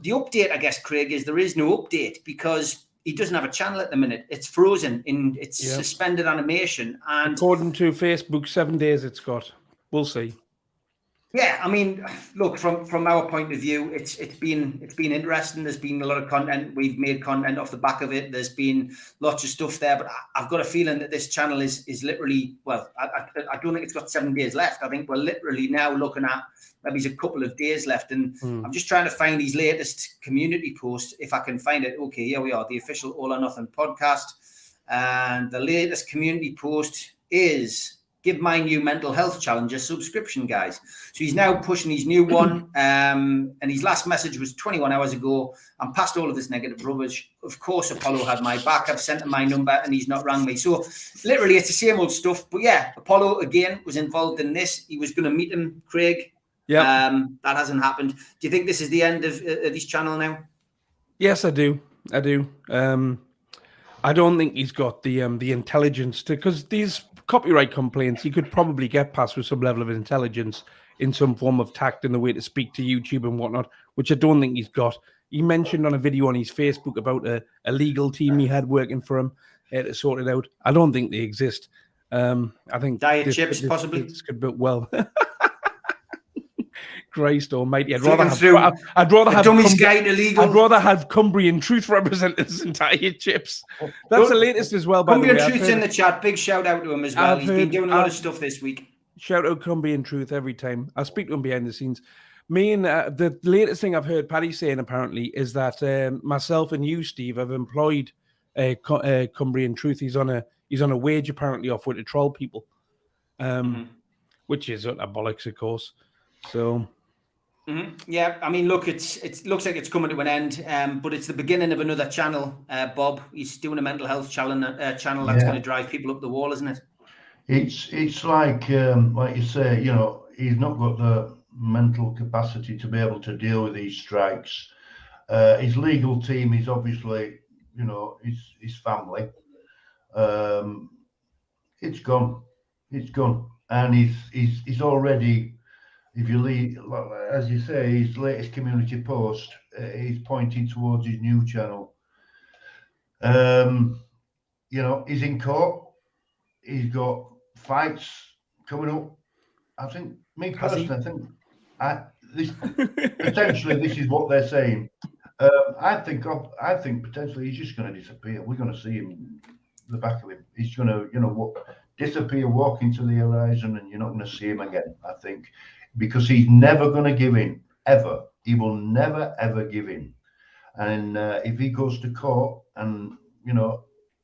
the update, I guess, Craig, is there is no update because he doesn't have a channel at the minute. It's frozen it's suspended animation. And according to Facebook, 7 days it's got. We'll see. Yeah, I mean, look, from our point of view, it's been interesting. There's been a lot of content. We've made content off the back of it. There's been lots of stuff there, but I've got a feeling that this channel is literally, well, I don't think it's got 7 days left. I think we're literally now looking at maybe a couple of days left, and I'm just trying to find his latest community post if I can find it. Okay, here we are, the official All or Nothing podcast, and the latest community post is give my new mental health challenge a subscription, guys. So he's now pushing his new one. And his last message was 21 hours ago. I'm past all of this negative rubbish. Of course, Apollo had my back. I've sent him my number and he's not rang me. So literally it's the same old stuff. But yeah, Apollo again was involved in this. He was going to meet him, Craig. Yeah. That hasn't happened. Do you think this is the end of this channel now? Yes, I do. I don't think he's got the intelligence to, because these copyright complaints he could probably get past with some level of intelligence in some form of tact in the way to speak to YouTube and whatnot, which I don't think he's got. He mentioned on a video on his Facebook about a legal team he had working for him to sort it out. I don't think they exist. I think diet chips possibly. This could be well. Christ Almighty! I'd rather have Cumbrian Truth represent this entire chips. That's the latest as well. By Cumbrian the way, Truth's in the chat. Big shout out to him as well. He's been doing a lot of stuff this week. Shout out Cumbrian Truth every time. I speak to him behind the scenes. Me and the latest thing I've heard Paddy saying apparently is that myself and you, Steve, have employed Cumbrian Truth. He's on a wage apparently offered to troll people, which is utter bollocks, of course. So. Yeah, I mean, look, it looks like it's coming to an end, but it's the beginning of another channel. Bob, he's doing a mental health channel that's going to drive people up the wall, isn't it? It's like you say, you know, he's not got the mental capacity to be able to deal with these strikes. His legal team is obviously, you know, his family. It's gone, and he's already. If you leave, as you say, his latest community post, he's pointing towards his new channel. You know, he's in court. He's got fights coming up. I think, me personally, potentially this is what they're saying. I think potentially he's just going to disappear. We're going to see him, the back of him. He's going to, you know, disappear, walk into the horizon, and you're not going to see him again, I think. Because he's never going to give in, ever. He will never, ever give in. And if he goes to court and, you know,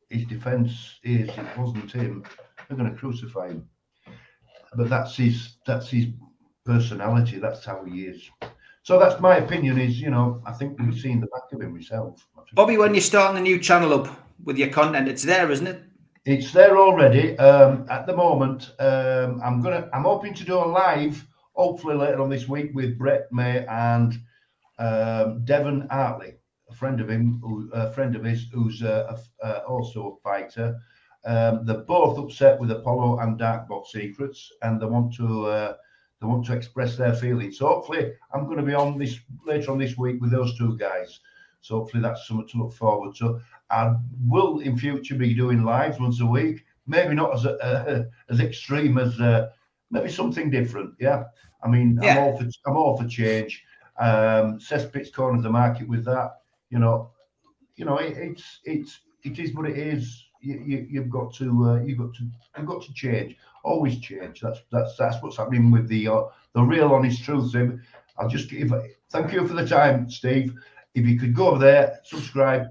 his defence is it wasn't him, they're going to crucify him. But that's his personality. That's how he is. So that's my opinion is, you know, I think we've seen the back of him myself. Bobby, when you're starting a new channel up with your content, it's there, isn't it? It's there already. At the moment, I'm hoping to do a live hopefully later on this week with Brett May and Devon Hartley, a friend of his who's also a fighter. They're both upset with Apollo and Darkbot Secrets, and they want to express their feelings. So hopefully I'm going to be on this later on this week with those two guys. So hopefully that's something to look forward to. I will in future be doing lives once a week, maybe not as extreme as maybe something different. Yeah. I mean, yeah. I'm all for change. Cesspit's cornered the market with that. You know, it is what it is. You've got to change. Always change. That's what's happening with the real honest truth. I'll just thank you for the time, Steve. If you could go over there, subscribe,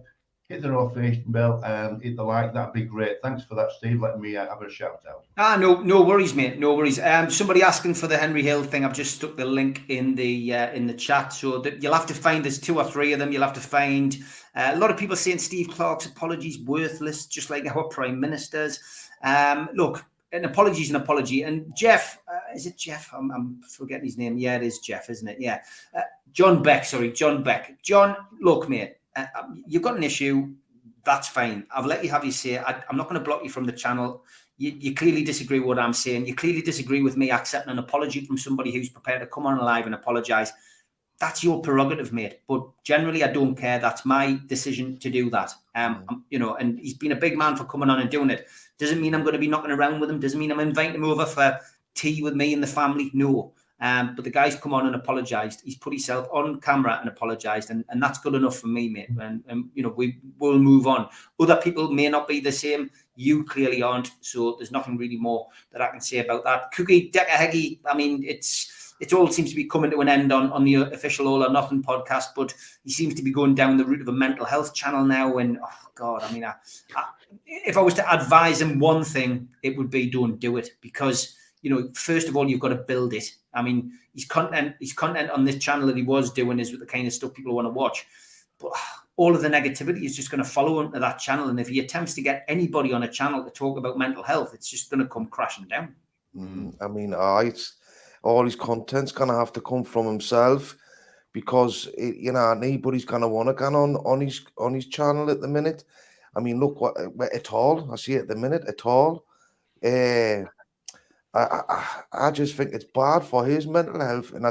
hit the notification bell and hit the like. That'd be great. Thanks for that, Steve. Letting me have a shout out. No worries, mate. No worries. Somebody asking for the Henry Hill thing. I've just stuck the link in the chat, so that you'll have to find. There's 2 or 3 of them. You'll have to find. A lot of people saying Steve Clarke's apologies worthless, just like our Prime Minister's. Look, an apology is an apology. And Jeff, is it Jeff? I'm forgetting his name. Yeah, it is Jeff, isn't it? Yeah. John Beck. Sorry, John Beck. John, look, mate, you've got an issue. That's fine. I've let you have your say. I'm not going to block you from the channel. You clearly disagree with what I'm saying. You clearly disagree with me accepting an apology from somebody who's prepared to come on live and apologise. That's your prerogative, mate. But generally, I don't care. That's my decision to do that. You know, and he's been a big man for coming on and doing it. Doesn't mean I'm going to be knocking around with him. Doesn't mean I'm inviting him over for tea with me and the family. No. But the guy's come on and apologised. He's put himself on camera and apologised, and that's good enough for me, mate. And you know, we will move on. Other people may not be the same. You clearly aren't. So there's nothing really more that I can say about that. Cookie Decker Heggy, I mean, it all seems to be coming to an end on the official All or Nothing podcast, but he seems to be going down the route of a mental health channel now. And oh God, I mean, if I was to advise him one thing, it would be don't do it, because, you know, first of all, you've got to build it. I mean, his content on this channel that he was doing is the kind of stuff people want to watch, but all of the negativity is just going to follow into that channel. And if he attempts to get anybody on a channel to talk about mental health, it's just going to come crashing down. I mean, all his content's going to have to come from himself, because you know, anybody's going to want to get on his channel at the minute. I mean, look what at all. I see it at the minute at all. I just think it's bad for his mental health, and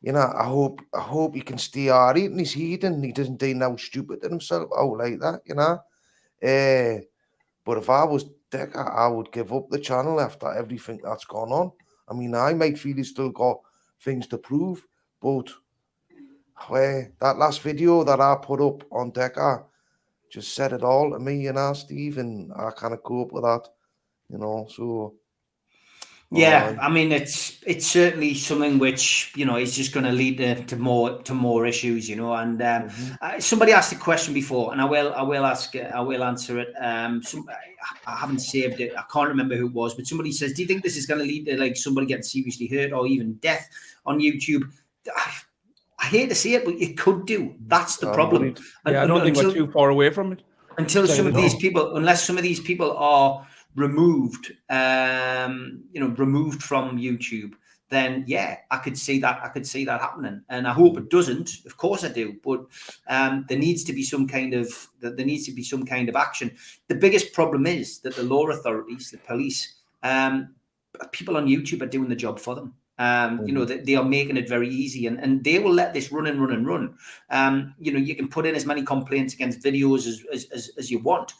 you know, I hope he can stay out eating his heat and he doesn't do now stupid to himself out like that, you know. But if I was Decker, I would give up the channel after everything that's gone on. I mean, I might feel he's still got things to prove, but that last video that I put up on Decker just said it all to me, you know, Steve, and I kind of go up with that, you know, so... Yeah, I mean, it's certainly something which, you know, is just going to lead to more issues, you know. And somebody asked a question before, and I will answer it. I haven't saved it. I can't remember who it was, but somebody says, "Do you think this is going to lead to like somebody getting seriously hurt or even death on YouTube?" I hate to say it, but it could do. That's the problem. Yeah, I don't think we're too far away from it. Until some of these people, unless some of these people are removed, removed from YouTube, then yeah, I could see that happening, and I hope it doesn't. Of course I do, but there needs to be some kind of action. The biggest problem is that the law authorities, the police, people on YouTube are doing the job for them. You know, they are making it very easy, and they will let this run and run and run. You know, you can put in as many complaints against videos as you want.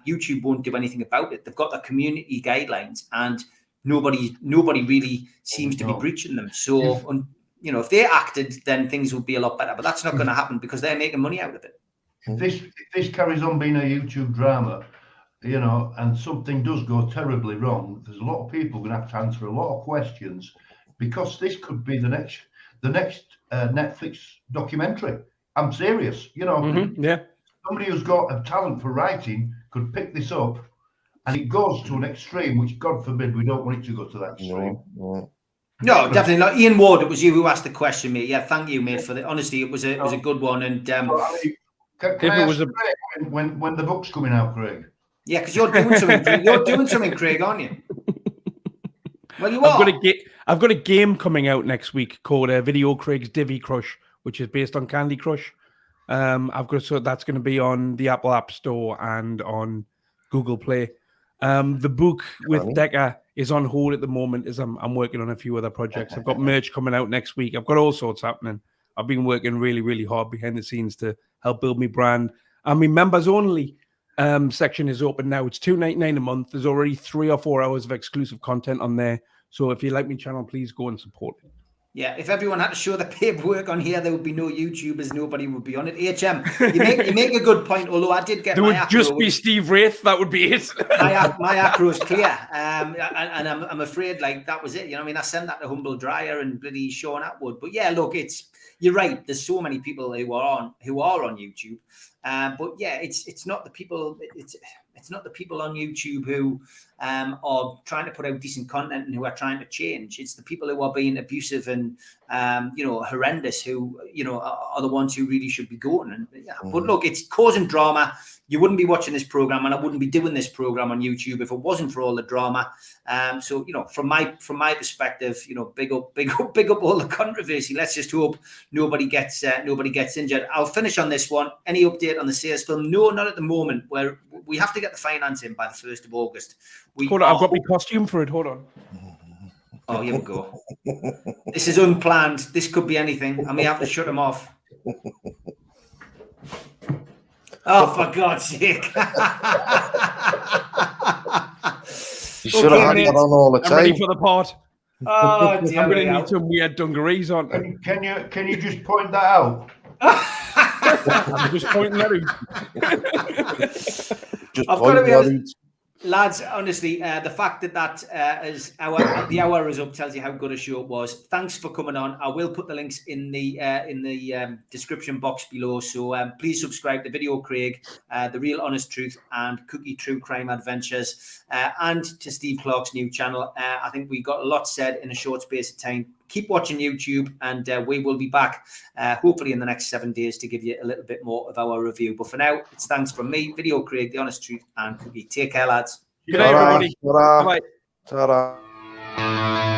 YouTube won't do anything about it. They've got their community guidelines, and nobody really seems to be breaching them. So, you know, if they acted, then things would be a lot better. But that's not going to happen because they're making money out of it. If this carries on being a YouTube drama, you know, and something does go terribly wrong, there's a lot of people going to have to answer a lot of questions, because this could be the next Netflix documentary. I'm serious, you know. Yeah. Somebody who's got a talent for writing could pick this up, and it goes to an extreme, which God forbid we don't want it to go to that extreme. No, definitely not. Ian Ward, it was you who asked the question, mate. Yeah, thank you, mate, for the honesty. It was a good one. And can I ask Craig when the book's coming out, Craig? Yeah, because you're doing something. You're doing something, Craig, aren't you? Well, you are. I've got a game coming out next week called Video Craig's Divi Crush, which is based on Candy Crush. That's going to be on the Apple App Store and on Google Play. The book with Decker is on hold at the moment, as I'm working on a few other projects. I've got merch coming out next week. I've got all sorts happening. I've been working really, really hard behind the scenes to help build my brand. And my members only section is open now. It's $2.99 a month. There's already 3 or 4 hours of exclusive content on there. So if you like my channel, please go and support it. Yeah, if everyone had to show the paperwork on here, there would be no YouTubers. Nobody would be on it. HM, you make a good point. Although I did get There my would acro, just be Steve Wraith. That would be it. my acro is clear, and I'm afraid like that was it. You know, what I mean, I sent that to Humble Dryer and bloody Sean Atwood. But yeah, look, you're right. There's so many people who are on YouTube, but yeah, it's not the people. It's not the people on YouTube who are trying to put out decent content and who are trying to change. It's the people who are being abusive and horrendous who are the ones who really should be going. And but look, it's causing drama. You wouldn't be watching this program, and I wouldn't be doing this program on YouTube if it wasn't for all the drama. So from my perspective, big up all the controversy. Let's just hope nobody gets injured. I'll finish on this one. Any update on the Sayers film? No, not at the moment. Where we have to get the finance in by the 1st of August. Hold on, I've got my costume for it. Hold on. Oh, here we go. This is unplanned. This could be anything. I may have to shut him off. Oh, for God's sake. You should have had that on all the time. I'm ready for the part. Oh, dear. I'm going to need some weird dungarees on. Can you just point that out? I'm just pointing that out. I've got to be honest, lads. Honestly, the fact that the hour is up tells you how good a show it was. Thanks for coming on. I will put the links in the description box below. So please subscribe to Video Craig, The Real Honest Truth, and Cookie True Crime Adventures, and to Steve Clark's new channel. I think we got a lot said in a short space of time. Keep watching YouTube, and we will be back hopefully in the next 7 days to give you a little bit more of our review. But for now, it's thanks from me, Video Craig, The Honest Truth, and Cookie. Take care, lads. Good night, everybody. Ta-ra. Bye. Ta-ra.